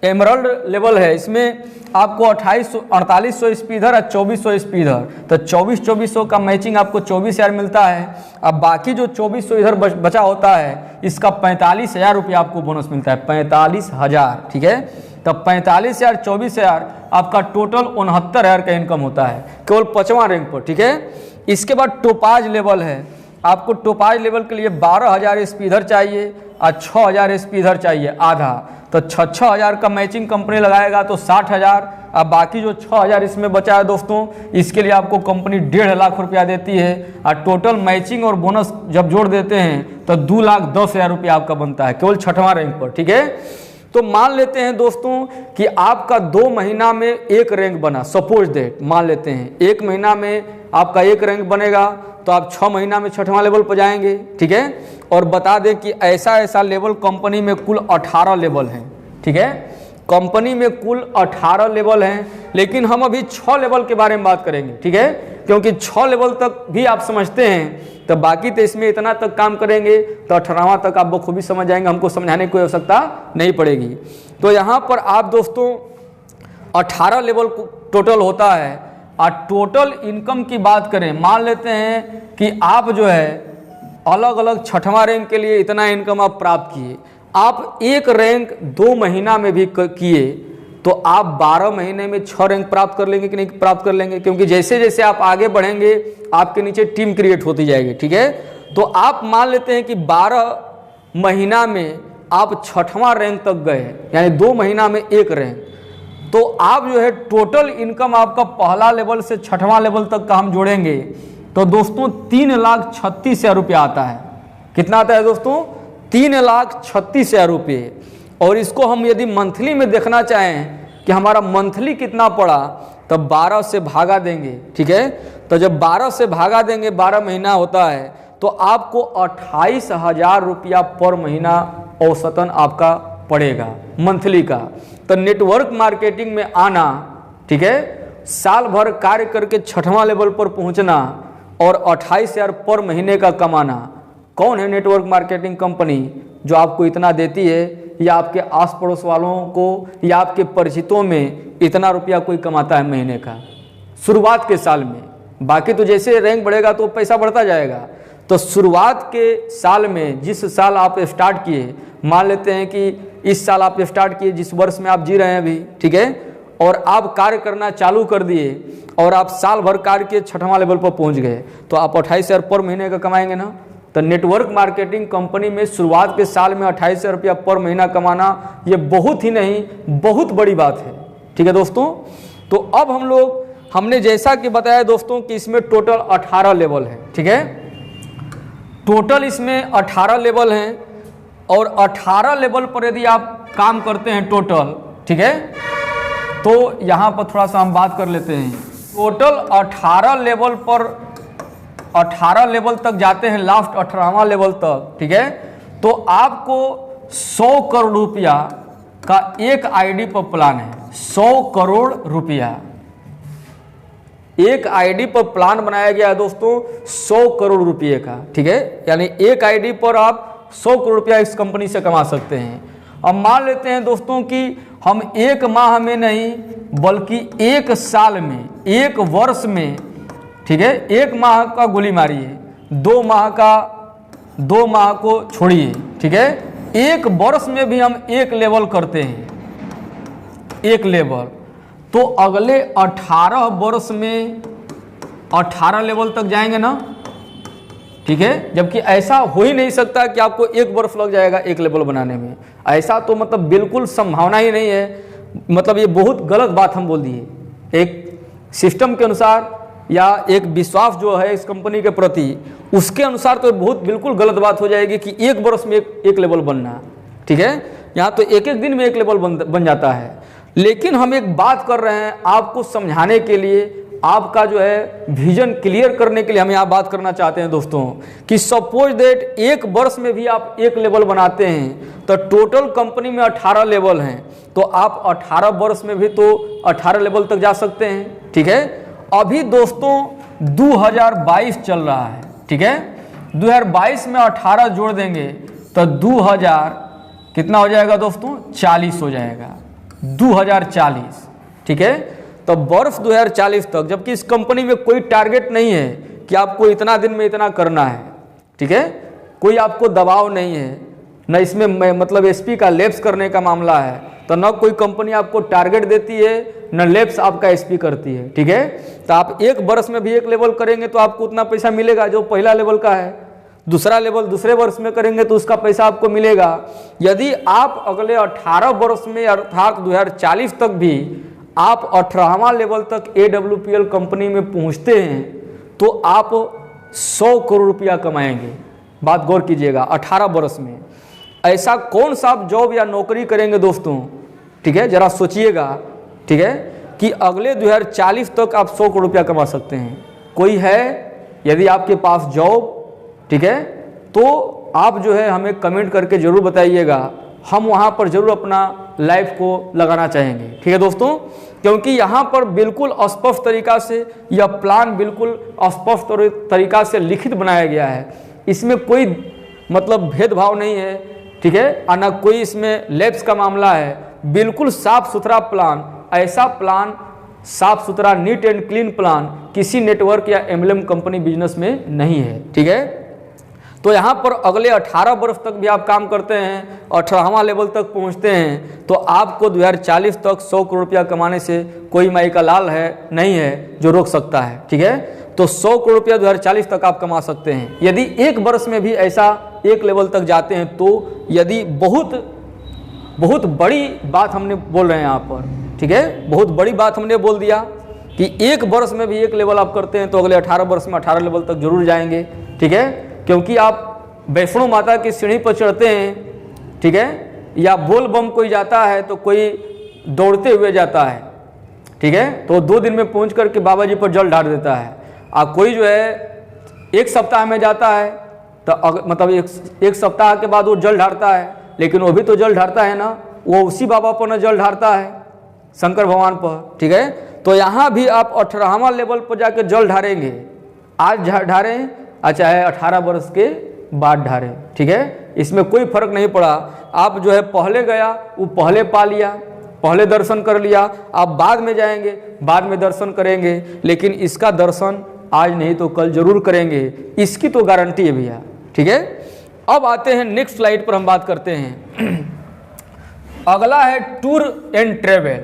एमरल्ड लेवल है। इसमें आपको 4800 स्पीड इधर और 2400 स्पीड इधर, तो 2400 का मैचिंग आपको 24,000 मिलता है। अब बाकी जो 2400 इधर बचा होता है, इसका 45,000 रुपया आपको बोनस मिलता है, 45,000, ठीक है। तब 45,000 24,000 आपका टोटल 69,000 का इनकम होता है केवल 5वां रैंक पर, ठीक है। इसके बाद टोपाज लेवल है, आपको टोपाज लेवल के लिए 12,000 एसपी इधर चाहिए और 6,000 एसपी इधर चाहिए आधा, तो 6,000 का मैचिंग कंपनी लगाएगा तो 60,000। अब बाकी जो 6,000 इसमें बचा है दोस्तों, इसके लिए आपको कंपनी 1.5 लाख रुपया देती है और टोटल मैचिंग और बोनस जब जोड़ देते हैं तो 2,10,000 रुपया आपका बनता है केवल 6वां रैंक पर, ठीक है। तो मान लेते हैं दोस्तों कि आपका 2 महीना में एक रैंक बना, सपोज दैट मान लेते हैं 1 महीना में आपका एक रैंक बनेगा, तो आप 6 महीना में 6वां लेवल पर जाएंगे, ठीक है। और बता दें कि ऐसा लेवल कंपनी में कुल 18 लेवल हैं, ठीक है। कंपनी में कुल 18 लेवल हैं, लेकिन हम अभी 6 लेवल के बारे में बात करेंगे, ठीक है। क्योंकि 6 लेवल तक भी आप समझते हैं, तो बाकी तो इसमें इतना तक काम करेंगे तो 18वां तक आप बखूबी समझ जाएंगे, हमको समझाने की कोई आवश्यकता नहीं पड़ेगी। तो यहाँ पर आप दोस्तों 18 लेवल टोटल होता है। और टोटल इनकम की बात करें, मान लेते हैं कि आप जो है अलग अलग 6वां रैंक के लिए इतना इनकम आप प्राप्त किए, आप एक रैंक 2 महीना में भी किए तो आप 12 महीने में 6 रैंक प्राप्त कर लेंगे कि नहीं प्राप्त कर लेंगे, क्योंकि जैसे जैसे आप आगे बढ़ेंगे आपके नीचे टीम क्रिएट होती जाएगी, ठीक है। तो आप मान लेते हैं कि 12 महीना में आप 6वां रैंक तक गए, यानी 2 महीना में एक रैंक, तो आप जो है टोटल इनकम आपका पहला लेवल से 6वां लेवल तक का हम जोड़ेंगे तो दोस्तों 3,36,000 रुपया आता है। कितना आता है दोस्तों? 3,36,000 रुपये। और इसको हम यदि मंथली में देखना चाहें कि हमारा मंथली कितना पड़ा, तो 12 से भागा देंगे, ठीक है। तो जब 12 से भागा देंगे, 12 महीना होता है, तो आपको 28,000 रुपया पर महीना औसतन आपका पड़ेगा मंथली का। तो नेटवर्क मार्केटिंग में आना, ठीक है, साल भर कार्य करके 6वां लेवल पर पहुंचना और 28,000 पर महीने का कमाना। कौन है नेटवर्क मार्केटिंग कंपनी जो आपको इतना देती है, या आपके आस पड़ोस वालों को या आपके परिचितों में इतना रुपया कोई कमाता है महीने का शुरुआत के साल में? बाकी तो जैसे रैंक बढ़ेगा तो पैसा बढ़ता जाएगा। तो शुरुआत के साल में, जिस साल आप स्टार्ट किए, मान लेते हैं कि इस साल आप स्टार्ट किए, जिस वर्ष में आप जी रहे हैं अभी, ठीक है, और आप कार्य करना चालू कर दिए और आप साल भर कार्य के 6वां लेवल पर पहुंच गए, तो आप 28,000 पर महीने का कमाएंगे ना। तो नेटवर्क मार्केटिंग कंपनी में शुरुआत के साल में 28,000 रुपया पर महीना कमाना, ये बहुत ही नहीं बहुत बड़ी बात है, ठीक है दोस्तों। तो अब हमने जैसा कि बताया दोस्तों कि इसमें टोटल 18 लेवल है, ठीक है। टोटल इसमें 18 लेवल हैं और 18 लेवल पर यदि आप काम करते हैं टोटल, ठीक है, तो यहाँ पर थोड़ा सा हम बात कर लेते हैं। टोटल 18 लेवल पर 18 लेवल तक जाते हैं, लास्ट 18वां लेवल तक, ठीक है, तो आपको 100 करोड़ रुपया का एक आईडी पर प्लान है। 100 करोड़ रुपया एक आईडी पर प्लान बनाया गया है दोस्तों, 100 करोड़ रुपये का, ठीक है। यानी एक आईडी पर आप 100 करोड़ रुपया इस कंपनी से कमा सकते हैं। अब मान लेते हैं दोस्तों कि हम 1 माह में नहीं बल्कि 1 साल में, 1 वर्ष में, ठीक है, 1 माह का गोली मारिए, 2 माह को छोड़िए, ठीक है, 1 वर्ष में भी हम 1 लेवल करते हैं, 1 लेवल, तो अगले 18 वर्ष में 18 लेवल तक जाएंगे ना, ठीक है। जबकि ऐसा हो ही नहीं सकता कि आपको 1 वर्ष लग जाएगा 1 लेवल बनाने में, ऐसा तो मतलब बिल्कुल संभावना ही नहीं है। मतलब ये बहुत गलत बात हम बोल दिए। एक सिस्टम के अनुसार या एक विश्वास जो है इस कंपनी के प्रति, उसके अनुसार तो बहुत बिल्कुल गलत बात हो जाएगी कि 1 वर्ष में एक लेवल बनना, ठीक है। यहाँ तो एक दिन में 1 लेवल बन जाता है। लेकिन हम एक बात कर रहे हैं आपको समझाने के लिए, आपका जो है विजन क्लियर करने के लिए हम यहाँ बात करना चाहते हैं दोस्तों कि सपोज दैट 1 वर्ष में भी आप 1 लेवल बनाते हैं तो टोटल कंपनी में 18 लेवल हैं, तो आप 18 वर्ष में भी तो 18 लेवल तक जा सकते हैं, ठीक है। अभी दोस्तों 2022 चल रहा है, ठीक है, 2022 में 18 जोड़ देंगे तो कितना हो जाएगा दोस्तों, 40 हो जाएगा, 2040। ठीक है, तो वर्ष 2040 तक, जबकि इस कंपनी में कोई टारगेट नहीं है कि आपको इतना दिन में इतना करना है। ठीक है, कोई आपको दबाव नहीं है, न इसमें मतलब एसपी का लैप्स करने का मामला है, तो न कोई कंपनी आपको टारगेट देती है, न लैप्स आपका एसपी करती है। ठीक है, तो आप एक वर्ष में भी एक लेवल करेंगे तो आपको उतना पैसा मिलेगा जो पहला लेवल का है, दूसरा लेवल दूसरे वर्ष में करेंगे तो उसका पैसा आपको मिलेगा। यदि आप अगले 18 वर्ष में अर्थात 2040 तक भी आप 18वां लेवल तक AWPL कंपनी में पहुंचते हैं तो आप 100 करोड़ रुपया कमाएंगे। बात गौर कीजिएगा, 18 वर्ष में ऐसा कौन सा आप जॉब या नौकरी करेंगे दोस्तों, ठीक है, जरा सोचिएगा, ठीक है, कि अगले 2040 तक आप 100 करोड़ रुपया कमा सकते हैं। कोई है? यदि आपके पास जॉब, ठीक है, तो आप जो है हमें कमेंट करके जरूर बताइएगा, हम वहाँ पर जरूर अपना लाइफ को लगाना चाहेंगे। ठीक है दोस्तों, क्योंकि यहाँ पर बिल्कुल स्पष्ट तरीका से यह प्लान बिल्कुल स्पष्ट तरीका से लिखित बनाया गया है, इसमें कोई मतलब भेदभाव नहीं है। ठीक है, और ना कोई इसमें लैप्स का मामला है, बिल्कुल साफ सुथरा प्लान, ऐसा प्लान साफ सुथरा नीट एंड क्लीन प्लान किसी नेटवर्क या MLM कंपनी बिजनेस में नहीं है। ठीक है, तो यहाँ पर अगले 18 वर्ष तक भी आप काम करते हैं, 18वां लेवल तक पहुँचते हैं, तो आपको 2040 तक 100 करोड़ रुपया कमाने से कोई माई का लाल है नहीं है जो रोक सकता है। ठीक है, तो 100 करोड़ रुपया 2040 तक आप कमा सकते हैं। यदि एक वर्ष में भी ऐसा एक लेवल तक जाते हैं तो यदि बहुत बड़ी बात हमने बोल रहे हैं यहाँ पर, ठीक है, बहुत बड़ी बात हमने बोल दिया कि एक वर्ष में भी एक लेवल आप करते हैं तो अगले 18 वर्ष में 18 लेवल तक जरूर जाएंगे। ठीक है, क्योंकि आप वैष्णो माता की सीढ़ी पर चढ़ते हैं, ठीक है, या बोल बम कोई जाता है तो कोई दौड़ते हुए जाता है। ठीक है, तो 2 दिन में पहुंच करके बाबा जी पर जल ढार देता है। कोई जो है 1 सप्ताह में जाता है तो मतलब एक सप्ताह के बाद वो जल ढारता है, लेकिन वो भी तो जल ढारता है ना, वो उसी बाबा पर न जल ढारता है, शंकर भगवान पर। ठीक है, तो यहाँ भी आप 18वां लेवल पर जाकर जल ढारेंगे, आज ढारें चाहे 18 वर्ष के बाद ढारें। ठीक है, इसमें कोई फर्क नहीं पड़ा। आप जो है पहले गया वो पहले पा लिया, पहले दर्शन कर लिया, आप बाद में जाएंगे बाद में दर्शन करेंगे, लेकिन इसका दर्शन आज नहीं तो कल जरूर करेंगे, इसकी तो गारंटी है भैया। ठीक है, अब आते हैं नेक्स्ट स्लाइड पर हम बात करते हैं। अगला है टूर एंड ट्रेवल।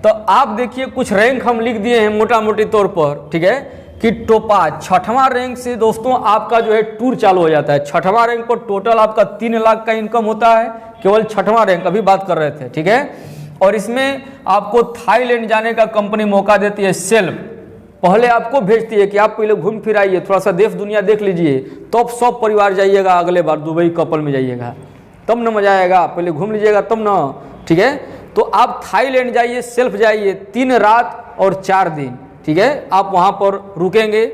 तो आप देखिए कुछ रैंक हम लिख दिए हैं मोटा मोटी तौर पर, ठीक है, कि टोपाज 6वां रैंक से दोस्तों आपका जो है टूर चालू हो जाता है। 6वां रैंक पर टोटल आपका 3 लाख का इनकम होता है, केवल 6वां रैंक अभी बात कर रहे थे। ठीक है, और इसमें आपको थाईलैंड जाने का कंपनी मौका देती है सेल्फ, पहले आपको भेजती है कि आप पहले घूम फिर आइए, थोड़ा सा देश दुनिया देख लीजिए, तो आप सब परिवार जाइएगा, अगले बार दुबई कपल में जाइएगा तब न मजा आएगा, पहले घूम लीजिएगा तब न। ठीक है, तो आप थाईलैंड जाइए, सेल्फ जाइए, 3 रात और 4 दिन। ठीक है, आप वहाँ पर रुकेंगे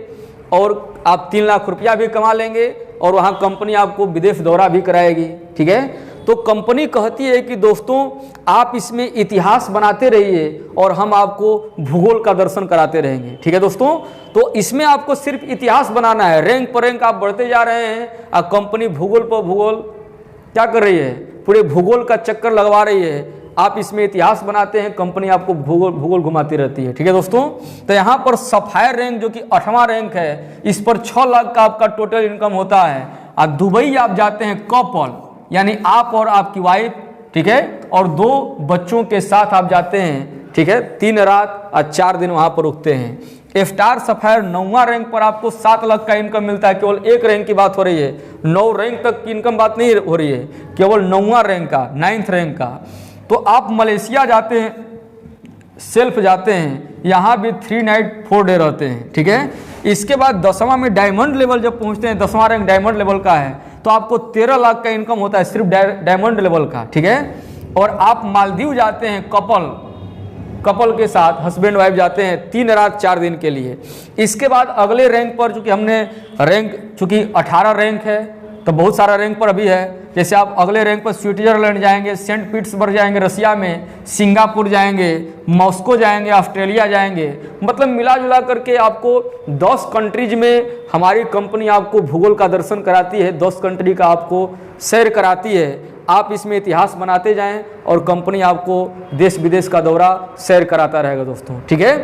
और आप 3 लाख रुपया भी कमा लेंगे और वहाँ कंपनी आपको विदेश दौरा भी कराएगी। ठीक है, तो कंपनी कहती है कि दोस्तों आप इसमें इतिहास बनाते रहिए और हम आपको भूगोल का दर्शन कराते रहेंगे। ठीक है दोस्तों, तो इसमें आपको सिर्फ इतिहास बनाना है, रैंक पर रैंक आप बढ़ते जा रहे हैं और कंपनी भूगोल पर भूगोल क्या कर रही है, पूरे भूगोल का चक्कर लगवा रही है। आप इसमें इतिहास बनाते हैं, कंपनी आपको भूगोल घुमाती रहती है। ठीक है दोस्तों, तो यहाँ पर सफायर रैंक जो कि 8वां रैंक है, इस पर 6 लाख का आपका टोटल इनकम होता है। और दुबई आप जाते हैं कपल, यानी आप और आपकी वाइफ, ठीक है, और 2 बच्चों के साथ आप जाते हैं। ठीक है, 3 रात और 4 दिन वहाँ पर रुकते हैं। स्टार सफायर 9वां रैंक पर आपको 7 लाख का इनकम मिलता है। केवल एक रैंक की बात हो रही है, 9 रैंक तक की इनकम बात नहीं हो रही है, केवल 9वां रैंक का, 9th रैंक का। तो आप मलेशिया जाते हैं, सेल्फ जाते हैं, यहाँ भी 3 नाइट 4 डे रहते हैं। ठीक है, इसके बाद 10वां में डायमंड लेवल जब पहुँचते हैं, 10वां रैंक डायमंड लेवल का है, तो आपको 13 लाख का इनकम होता है सिर्फ डायमंड लेवल का। ठीक है, और आप मालदीव जाते हैं कपल के साथ, हस्बैंड वाइफ जाते हैं 3 रात 4 दिन के लिए। इसके बाद अगले रैंक पर, चूंकि हमने रैंक चूंकि 18 रैंक है तो बहुत सारा रैंक पर अभी है, जैसे आप अगले रैंक पर स्विट्जरलैंड जाएंगे, सेंट पीटर्सबर्ग जाएंगे रसिया में, सिंगापुर जाएंगे, मॉस्को जाएंगे, ऑस्ट्रेलिया जाएंगे, मतलब मिला जुला करके आपको 10 कंट्रीज में हमारी कंपनी आपको भूगोल का दर्शन कराती है, 10 कंट्री का आपको सैर कराती है। आप इसमें इतिहास बनाते जाएं और कंपनी आपको देश विदेश का दौरा शेयर कराता रहेगा दोस्तों, ठीक है।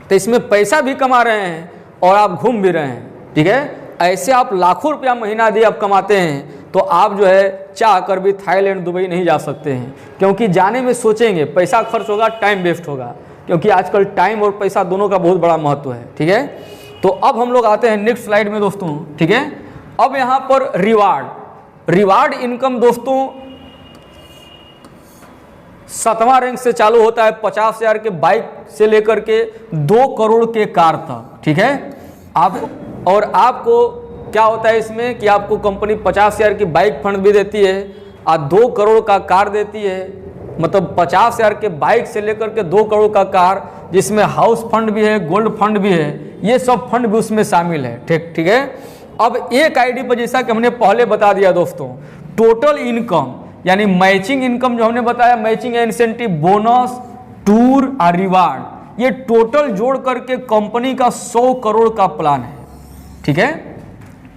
तो इसमें पैसा भी कमा रहे हैं और आप घूम भी रहे हैं, ठीक है। ऐसे आप लाखों रुपया महीना यदि आप कमाते हैं तो आप जो है चाह कर भी थाईलैंड दुबई नहीं जा सकते हैं, क्योंकि जाने में सोचेंगे पैसा खर्च होगा, टाइम वेस्ट होगा, क्योंकि आजकल टाइम और पैसा दोनों का बहुत बड़ा महत्व है, ठीक है। तो अब हम लोग आते हैं नेक्स्ट स्लाइड में दोस्तों, ठीक है। अब यहाँ पर रिवार्ड इनकम दोस्तों 7वां रैंक से चालू होता है, 50,000 के बाइक से लेकर के 2 करोड़ के कार तक, ठीक है। आपको क्या होता है इसमें कि आपको कंपनी 50,000 की बाइक फंड भी देती है और 2 करोड़ का कार देती है। मतलब 50,000 के बाइक से लेकर के 2 करोड़ का कार, जिसमें हाउस फंड भी है, गोल्ड फंड भी है, ये सब फंड भी उसमें शामिल है, ठीक है। अब एक आईडी पर जैसा कि हमने पहले बता दिया दोस्तों, टोटल इनकम यानी मैचिंग इनकम जो हमने बताया, मैचिंग इंसेंटिव, बोनस, टूर और रिवार्ड, ये टोटल जोड़ करके कंपनी का 100 करोड़ का प्लान है, ठीक है।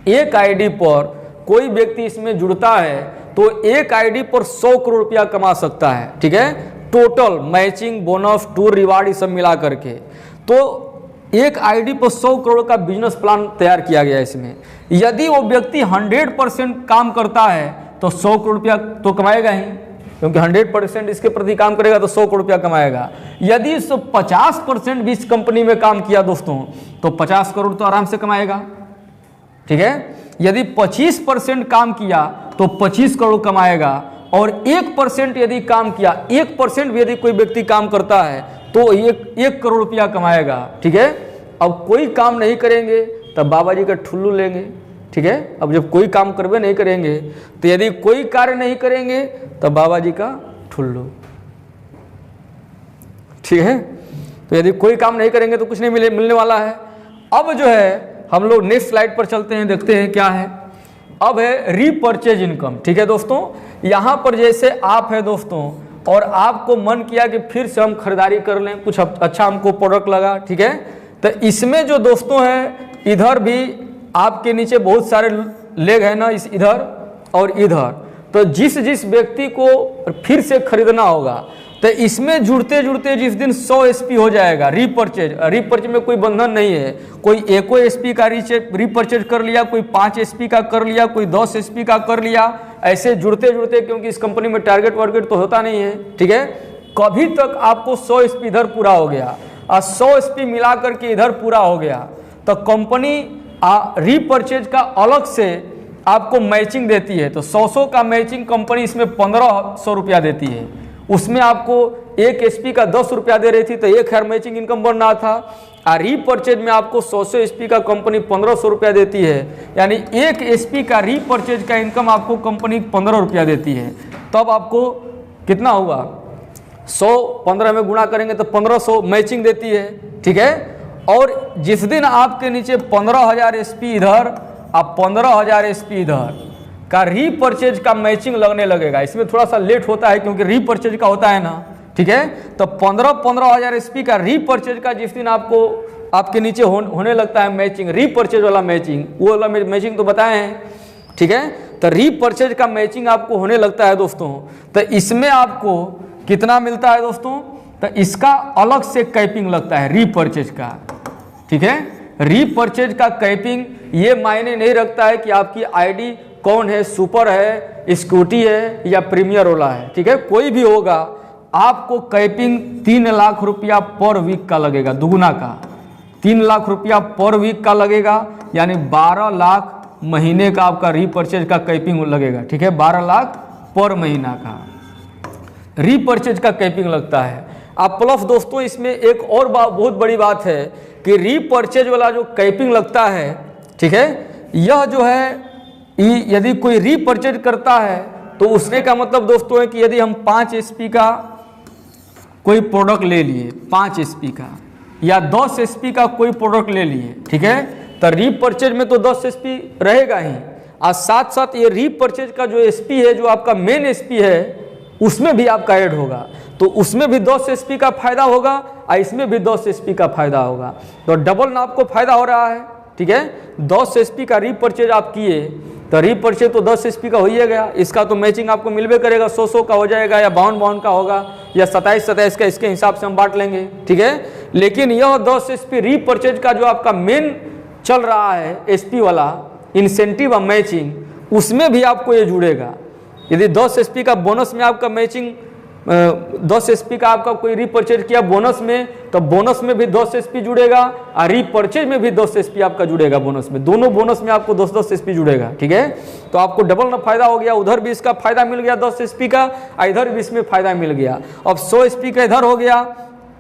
एक आईडी पर कोई व्यक्ति इसमें जुड़ता है तो एक आईडी पर 100 करोड़ रुपया कमा सकता है, ठीक है। Total matching, bonus, tour, reward ये सब मिला करके तो एक आईडी पर 100 करोड़ का बिजनेस प्लान तैयार किया गया है इसमें। यदि वो व्यक्ति 100% काम करता है तो 100 करोड़ रुपया तो कमाएगा ही, क्योंकि 100% इसके प्रति काम करेगा तो 100 करोड़ रुपया कमाएगा। यदि 50% भी इस कंपनी में काम किया दोस्तों तो 50 करोड़ तो आराम से कमाएगा, ठीक है। यदि 25% काम किया तो 25 करोड़ कमाएगा, और 1% यदि काम किया, 1% भी यदि कोई व्यक्ति काम करता है तो 1 करोड़ रुपया कमाएगा, ठीक है। अब कोई काम नहीं करेंगे तब बाबा जी का ठुल्लू लेंगे, ठीक है। अब जब कोई काम करवे नहीं करेंगे तो यदि कोई कार्य नहीं करेंगे तब बाबा जी का ठुल्लू, ठीक है। तो यदि कोई काम नहीं करेंगे तो कुछ नहीं मिलने वाला है। अब जो है हम लोग नेक्स्ट स्लाइड पर चलते हैं, देखते हैं क्या है। अब है रीपर्चेज इनकम, ठीक है दोस्तों। यहाँ पर जैसे आप है दोस्तों और आपको मन किया कि फिर से हम खरीदारी कर लें, कुछ अच्छा हमको प्रोडक्ट लगा, ठीक है। तो इसमें जो दोस्तों है, इधर भी आपके नीचे बहुत सारे लेग है ना, इस इधर और इधर, तो जिस व्यक्ति को फिर से खरीदना होगा तो इसमें जुड़ते जुड़ते जिस दिन 100 SP हो जाएगा रीपर्चेज में कोई बंधन नहीं है। कोई एको SP का रीपर्चेज कर लिया, कोई 5 SP का कर लिया, कोई 10 SP का कर लिया, ऐसे जुड़ते जुड़ते, क्योंकि इस कंपनी में टारगेट वारगेट तो होता नहीं है, ठीक है। कभी तक आपको 100 SP इधर पूरा हो गया और 100 SP मिला करके इधर पूरा हो गया तो कंपनी रीपर्चेज का अलग से आपको मैचिंग देती है। तो 100 का मैचिंग कंपनी इसमें 1500 रुपया देती है। उसमें आपको 1 SP का 10 रुपया दे रही थी तो 1000 मैचिंग इनकम बन रहा था, और रीपर्चेज में आपको 100 SP का कंपनी 1500 रुपया देती है, यानी 1 SP का रीपर्चेज का इनकम आपको कंपनी 15 रुपया देती है। तब आपको कितना होगा, 100 15 में गुणा करेंगे तो 1500 मैचिंग देती है, ठीक है। और जिस दिन आपके नीचे 15,000 SP इधर और 15,000 SP इधर का रीपर्चेज का मैचिंग लगने लगेगा, इसमें थोड़ा सा लेट होता है क्योंकि रीपर्चेज का होता है ना, ठीक है। तो 15,000 SP का रीपर्चेज का जिस दिन आपको आपके नीचे होने लगता है मैचिंग, रीपर्चेज वाला मैचिंग, वो वाला मैचिंग तो बताए हैं, ठीक है। तो रीपर्चेज का मैचिंग आपको होने लगता है दोस्तों, तो इसमें आपको कितना मिलता है दोस्तों, तो इसका अलग से कैपिंग लगता है रीपर्चेज का, ठीक है। रीपर्चेज का कैपिंग ये मायने नहीं रखता है कि आपकी आईडी कौन है, सुपर है, स्कूटी है या प्रीमियर वाला है, ठीक है। कोई भी होगा आपको कैपिंग 3 लाख रुपया पर वीक का लगेगा, दुगुना का 3 लाख रुपया पर वीक का लगेगा, यानी 12 लाख महीने का आपका रीपर्चेज का कैपिंग लगेगा, ठीक है। 12 लाख पर महीना का रीपर्चेज का कैपिंग लगता है। अब प्लस दोस्तों इसमें एक और बहुत बड़ी बात है कि रीपर्चेज वाला जो कैपिंग लगता है, ठीक है, यह जो है यदि कोई रीपर्चेज करता है तो उसने का मतलब दोस्तों है कि यदि हम 5 SP का कोई प्रोडक्ट ले लिए, 5 SP का या 10 SP का कोई प्रोडक्ट ले लिए, ठीक है, तो रीपर्चेज में तो 10 SP रहेगा ही, और साथ साथ ये रीपर्चेज का जो SP है, जो आपका मेन SP है, उसमें भी आपका ऐड होगा, तो उसमें भी 10 SP का फायदा होगा और इसमें भी 10 SP का फायदा होगा, तो डबल ना आपको फायदा हो रहा है, ठीक है। 10 SP का रीपर्चेज आप किए तो रीपर्चेज तो 10 एचपी का हो ही गया, इसका तो मैचिंग आपको मिलबे करेगा, 100 का हो जाएगा या 52 का होगा या 27 का, इसके हिसाब से हम बांट लेंगे, ठीक है। लेकिन यह 10 एचपी रीपर्चेज का जो आपका मेन चल रहा है एचपी वाला इंसेंटिव और मैचिंग, उसमें भी आपको ये जुड़ेगा। यदि 10 एचपी का बोनस में आपका मैचिंग 10 एचपी का आपका कोई रीपर्चेज किया बोनस में, तो बोनस में भी 10 एचपी जुड़ेगा और रीपर्चेज में भी 10 एचपी आपका जुड़ेगा बोनस में, दोनों बोनस में आपको 10-10 एचपी जुड़ेगा, ठीक है। तो आपको डबल ना फायदा हो गया, उधर भी इसका फायदा मिल गया 10 एचपी का, इधर भी इसमें फायदा मिल गया। अब 100 एचपी का इधर हो गया,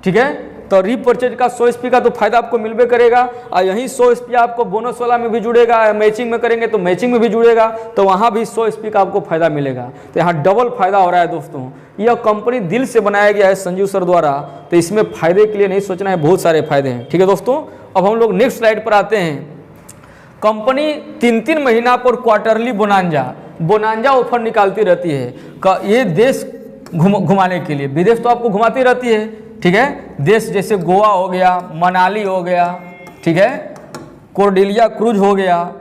ठीक है। तो रीपर्चेज का 100 एचपी का तो फायदा आपको मिलबे करेगा और यहीं 100 एचपी आपको बोनस वाला में भी जुड़ेगा, मैचिंग में करेंगे तो मैचिंग में भी जुड़ेगा, तो वहाँ भी 100 एचपी का आपको फायदा मिलेगा। तो यहाँ डबल फायदा हो रहा है दोस्तों। यह कंपनी दिल से बनाया गया है संजीव सर द्वारा, तो इसमें फायदे के लिए नहीं सोचना है, बहुत सारे फायदे हैं, ठीक है दोस्तों। अब हम लोग नेक्स्ट स्लाइड पर आते हैं। कंपनी 3-3 महीना पर क्वार्टरली बोनांजा ऑफर निकालती रहती है, ये देश घुमाने के लिए, विदेश तो आपको घुमाती रहती है, ठीक है। देश जैसे गोवा हो गया, मनाली हो गया, ठीक है, कोर्डेलिया क्रूज हो गया,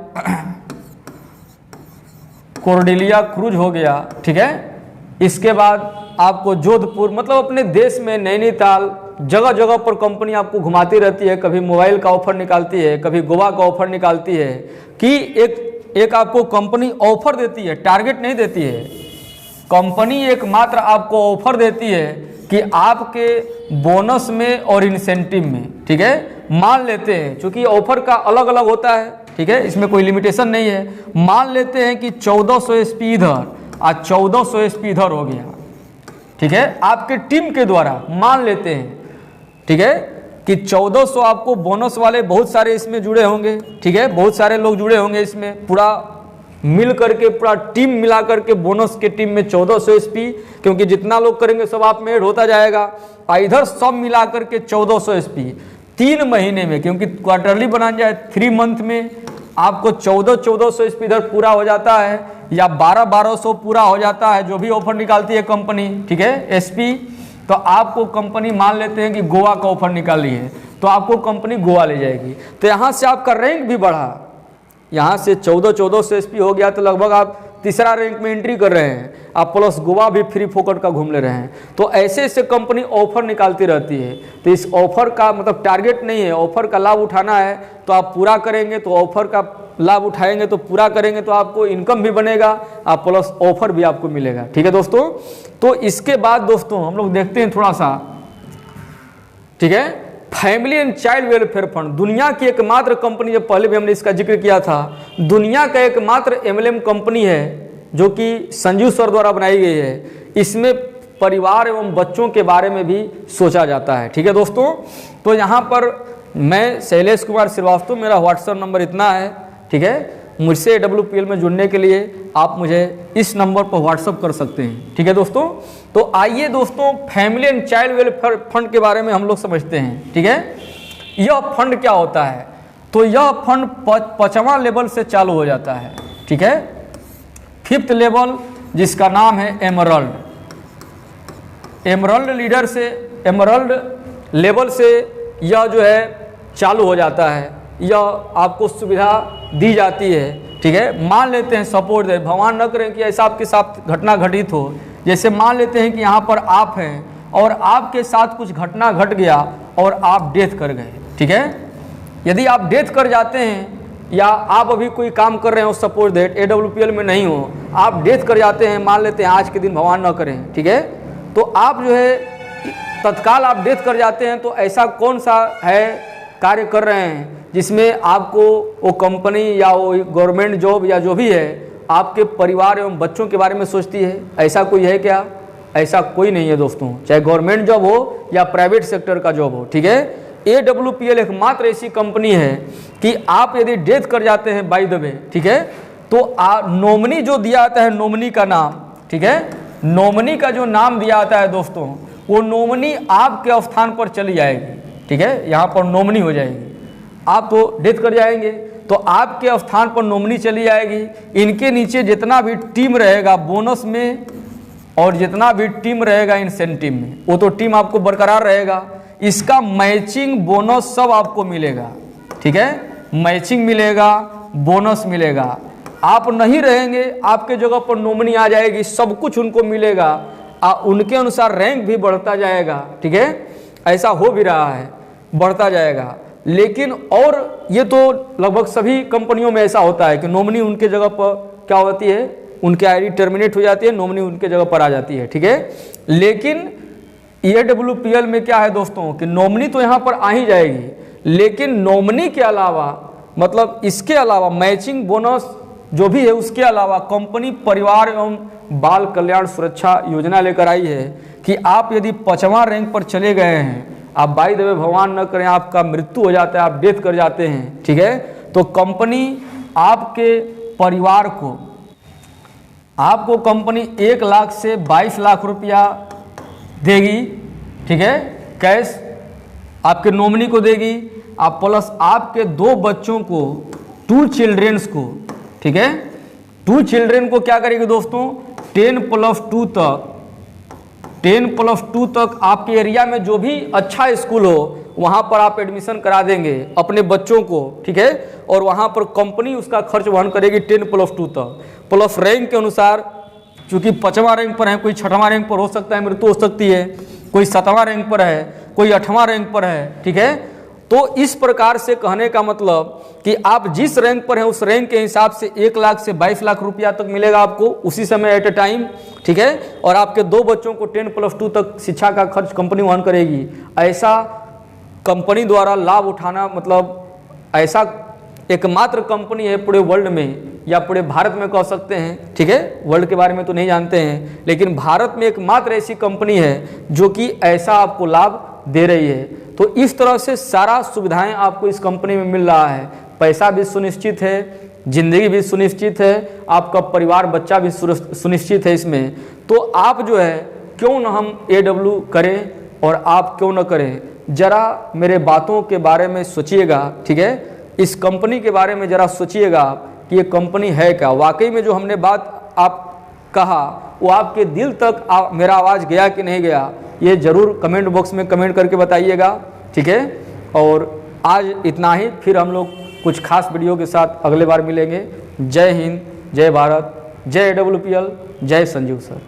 ठीक है। इसके बाद आपको जोधपुर, मतलब अपने देश में नैनीताल, जगह जगह पर कंपनी आपको घुमाती रहती है। कभी मोबाइल का ऑफर निकालती है, कभी गोवा का ऑफर निकालती है, कि एक आपको कंपनी ऑफर देती है, टारगेट नहीं देती है। कंपनी एकमात्र आपको ऑफर देती है कि आपके बोनस में और इंसेंटिव में, ठीक है, मान लेते हैं, चूंकि ऑफर का अलग अलग होता है, ठीक है, इसमें कोई लिमिटेशन नहीं है। मान लेते हैं कि 1400 एचपी इधर और 1400 एचपी इधर हो गया, ठीक है, आपके टीम के द्वारा मान लेते हैं, ठीक है, कि 1400 आपको बोनस वाले बहुत सारे इसमें जुड़े होंगे, ठीक है, बहुत सारे लोग जुड़े होंगे इसमें, पूरा मिल करके पूरा टीम मिला करके बोनस के टीम में 1400 एचपी, क्योंकि जितना लोग करेंगे सब आप में ऐड होता जाएगा, और इधर सब मिला करके 1400 एचपी 3 महीने में, क्योंकि क्वार्टरली बनाना जाए 3 मंथ में आपको 1400 एचपी इधर पूरा हो जाता है, या 1200 पूरा हो जाता है, जो भी ऑफर निकालती है कंपनी, ठीक है, एचपी। तो आपको कंपनी मान लेते हैं कि गोवा का ऑफर निकाली है, तो आपको कंपनी गोवा ले जाएगी। तो यहाँ से आपका रैंक भी बढ़ा, यहाँ से 1400 एचपी हो गया, तो लगभग आप तीसरा रैंक में एंट्री कर रहे हैं, आप प्लस गोवा भी फ्री फोकट का घूम ले रहे हैं। तो ऐसे ऐसे कंपनी ऑफर निकालती रहती है। तो इस ऑफर का मतलब टारगेट नहीं है, ऑफर का लाभ उठाना है तो आप पूरा करेंगे, तो ऑफर का लाभ उठाएंगे तो पूरा करेंगे, तो आपको इनकम भी बनेगा, आप प्लस ऑफर भी आपको मिलेगा, ठीक है दोस्तों। तो इसके बाद दोस्तों हम लोग देखते हैं थोड़ा सा, ठीक है, family and child welfare fund, दुनिया की एकमात्र कंपनी, जब पहले भी हमने इसका जिक्र किया था, दुनिया का एकमात्र एमएलएम कंपनी है जो कि संजीव सर द्वारा बनाई गई है। इसमें परिवार एवं बच्चों के बारे में भी सोचा जाता है, ठीक है दोस्तों। तो यहाँ पर मैं शैलेश कुमार श्रीवास्तव, मेरा व्हाट्सएप नंबर इतना है, ठीक है। मुझसे AWPL में जुड़ने के लिए आप मुझे इस नंबर पर व्हाट्सअप कर सकते हैं, ठीक है दोस्तों। तो आइए दोस्तों family and child welfare fund के बारे में हम लोग समझते हैं, ठीक है। यह फंड क्या होता है? तो यह फंड 5वां लेवल से चालू हो जाता है, ठीक है। 5th लेवल जिसका नाम है एमरल्ड लीडर से, एमरल्ड लेवल से यह जो है चालू हो जाता है, यह आपको सुविधा दी जाती है, ठीक है। मान लेते हैं सपोर्ट दे, भगवान न करें कि ऐसा आपके साथ घटना घटित हो, जैसे मान लेते हैं कि यहाँ पर आप हैं और आपके साथ कुछ घटना घट गया और आप डेथ कर गए, ठीक है। यदि आप डेथ कर जाते हैं या आप अभी कोई काम कर रहे हो, सपोर्ट दैट AWPL में नहीं हो, आप डेथ कर जाते हैं, मान लेते हैं आज के दिन भगवान न करें, ठीक है, तो आप जो है तत्काल आप डेथ कर जाते हैं, तो ऐसा कौन सा है कार्य कर रहे हैं जिसमें आपको वो कंपनी या वो गवर्नमेंट जॉब या जो भी है आपके परिवार एवं बच्चों के बारे में सोचती है? ऐसा कोई है क्या? ऐसा कोई नहीं है दोस्तों, चाहे गवर्नमेंट जॉब हो या प्राइवेट सेक्टर का जॉब हो, ठीक है। AWPL एकमात्र ऐसी कंपनी है कि आप यदि डेथ कर जाते हैं बाय द वे, ठीक है, तो नॉमिनी जो दिया जाता है, नॉमिनी का नाम, ठीक है, नॉमिनी का जो नाम दिया जाता है दोस्तों, वो नॉमिनी आपके स्थान पर चली जाएगी, ठीक है, यहाँ पर नॉमिनी हो जाएगी। आप तो डेथ कर जाएंगे तो आपके स्थान पर नॉमिनी चली जाएगी। इनके नीचे जितना भी टीम रहेगा बोनस में और जितना भी टीम रहेगा इंसेंटिव में, वो तो टीम आपको बरकरार रहेगा। इसका मैचिंग बोनस सब आपको मिलेगा, ठीक है, मैचिंग मिलेगा, बोनस मिलेगा। आप नहीं रहेंगे, आपके जगह पर नॉमिनी आ जाएगी, सब कुछ उनको मिलेगा, उनके अनुसार रैंक भी बढ़ता जाएगा, ठीक है, ऐसा हो भी रहा है, बढ़ता जाएगा। लेकिन और ये तो लगभग सभी कंपनियों में ऐसा होता है कि नॉमिनी उनके जगह पर क्या होती है, उनकी आईडी टर्मिनेट हो जाती है, नॉमिनी उनके जगह पर आ जाती है, ठीक है। लेकिन AWPL में क्या है दोस्तों कि नॉमिनी तो यहाँ पर आ ही जाएगी, लेकिन नॉमिनी के अलावा मतलब इसके अलावा मैचिंग बोनस जो भी है उसके अलावा कंपनी परिवार एवं बाल कल्याण सुरक्षा योजना लेकर आई है कि आप यदि 5वां रैंक पर चले गए हैं, आप बाय द वे भगवान न करें आपका मृत्यु हो जाता है, आप डेथ कर जाते हैं, ठीक है, तो कंपनी आपके परिवार को, आपको कंपनी 1 लाख से 22 लाख रुपया देगी, ठीक है, कैश आपके नॉमिनी को देगी, आप प्लस आपके 2 बच्चों को, 2 चिल्ड्रेंस को, ठीक है, 2 चिल्ड्रेन को क्या करेगी दोस्तों, 10+2 तक, 10+2 तक आपके एरिया में जो भी अच्छा स्कूल हो वहाँ पर आप एडमिशन करा देंगे अपने बच्चों को, ठीक है, और वहाँ पर कंपनी उसका खर्च वहन करेगी 10+2 तक, प्लस रैंक के अनुसार, चूँकि 5वां रैंक पर है, कोई 6वां रैंक पर हो सकता है, मृत्यु हो सकती है, कोई 7वां रैंक पर है, कोई 8वां रैंक पर है, ठीक है। तो इस प्रकार से कहने का मतलब कि आप जिस रैंक पर हैं उस रैंक के हिसाब से 1 लाख से 22 लाख रुपया तक मिलेगा आपको उसी समय एट ए टाइम, ठीक है, और आपके 2 बच्चों को 10+2 तक शिक्षा का खर्च कंपनी वहन करेगी। ऐसा कंपनी द्वारा लाभ उठाना मतलब ऐसा एकमात्र कंपनी है पूरे वर्ल्ड में या पूरे भारत में कह सकते हैं, ठीक है, वर्ल्ड के बारे में तो नहीं जानते हैं, लेकिन भारत में एकमात्र ऐसी कंपनी है जो कि ऐसा आपको लाभ दे रही है। तो इस तरह से सारा सुविधाएं आपको इस कंपनी में मिल रहा है, पैसा भी सुनिश्चित है, जिंदगी भी सुनिश्चित है, आपका परिवार बच्चा भी सुनिश्चित है इसमें। तो आप जो है क्यों न हम AW करें और आप क्यों न करें, जरा मेरे बातों के बारे में सोचिएगा, ठीक है, इस कंपनी के बारे में जरा सोचिएगा कि ये कंपनी है क्या, वाकई में जो हमने बात आप कहा वो आपके दिल तक मेरा आवाज़ गया कि नहीं गया, ये ज़रूर कमेंट बॉक्स में कमेंट करके बताइएगा, ठीक है। और आज इतना ही, फिर हम लोग कुछ खास वीडियो के साथ अगले बार मिलेंगे। जय हिंद, जय भारत, जय AWPL, जय संजीव सर।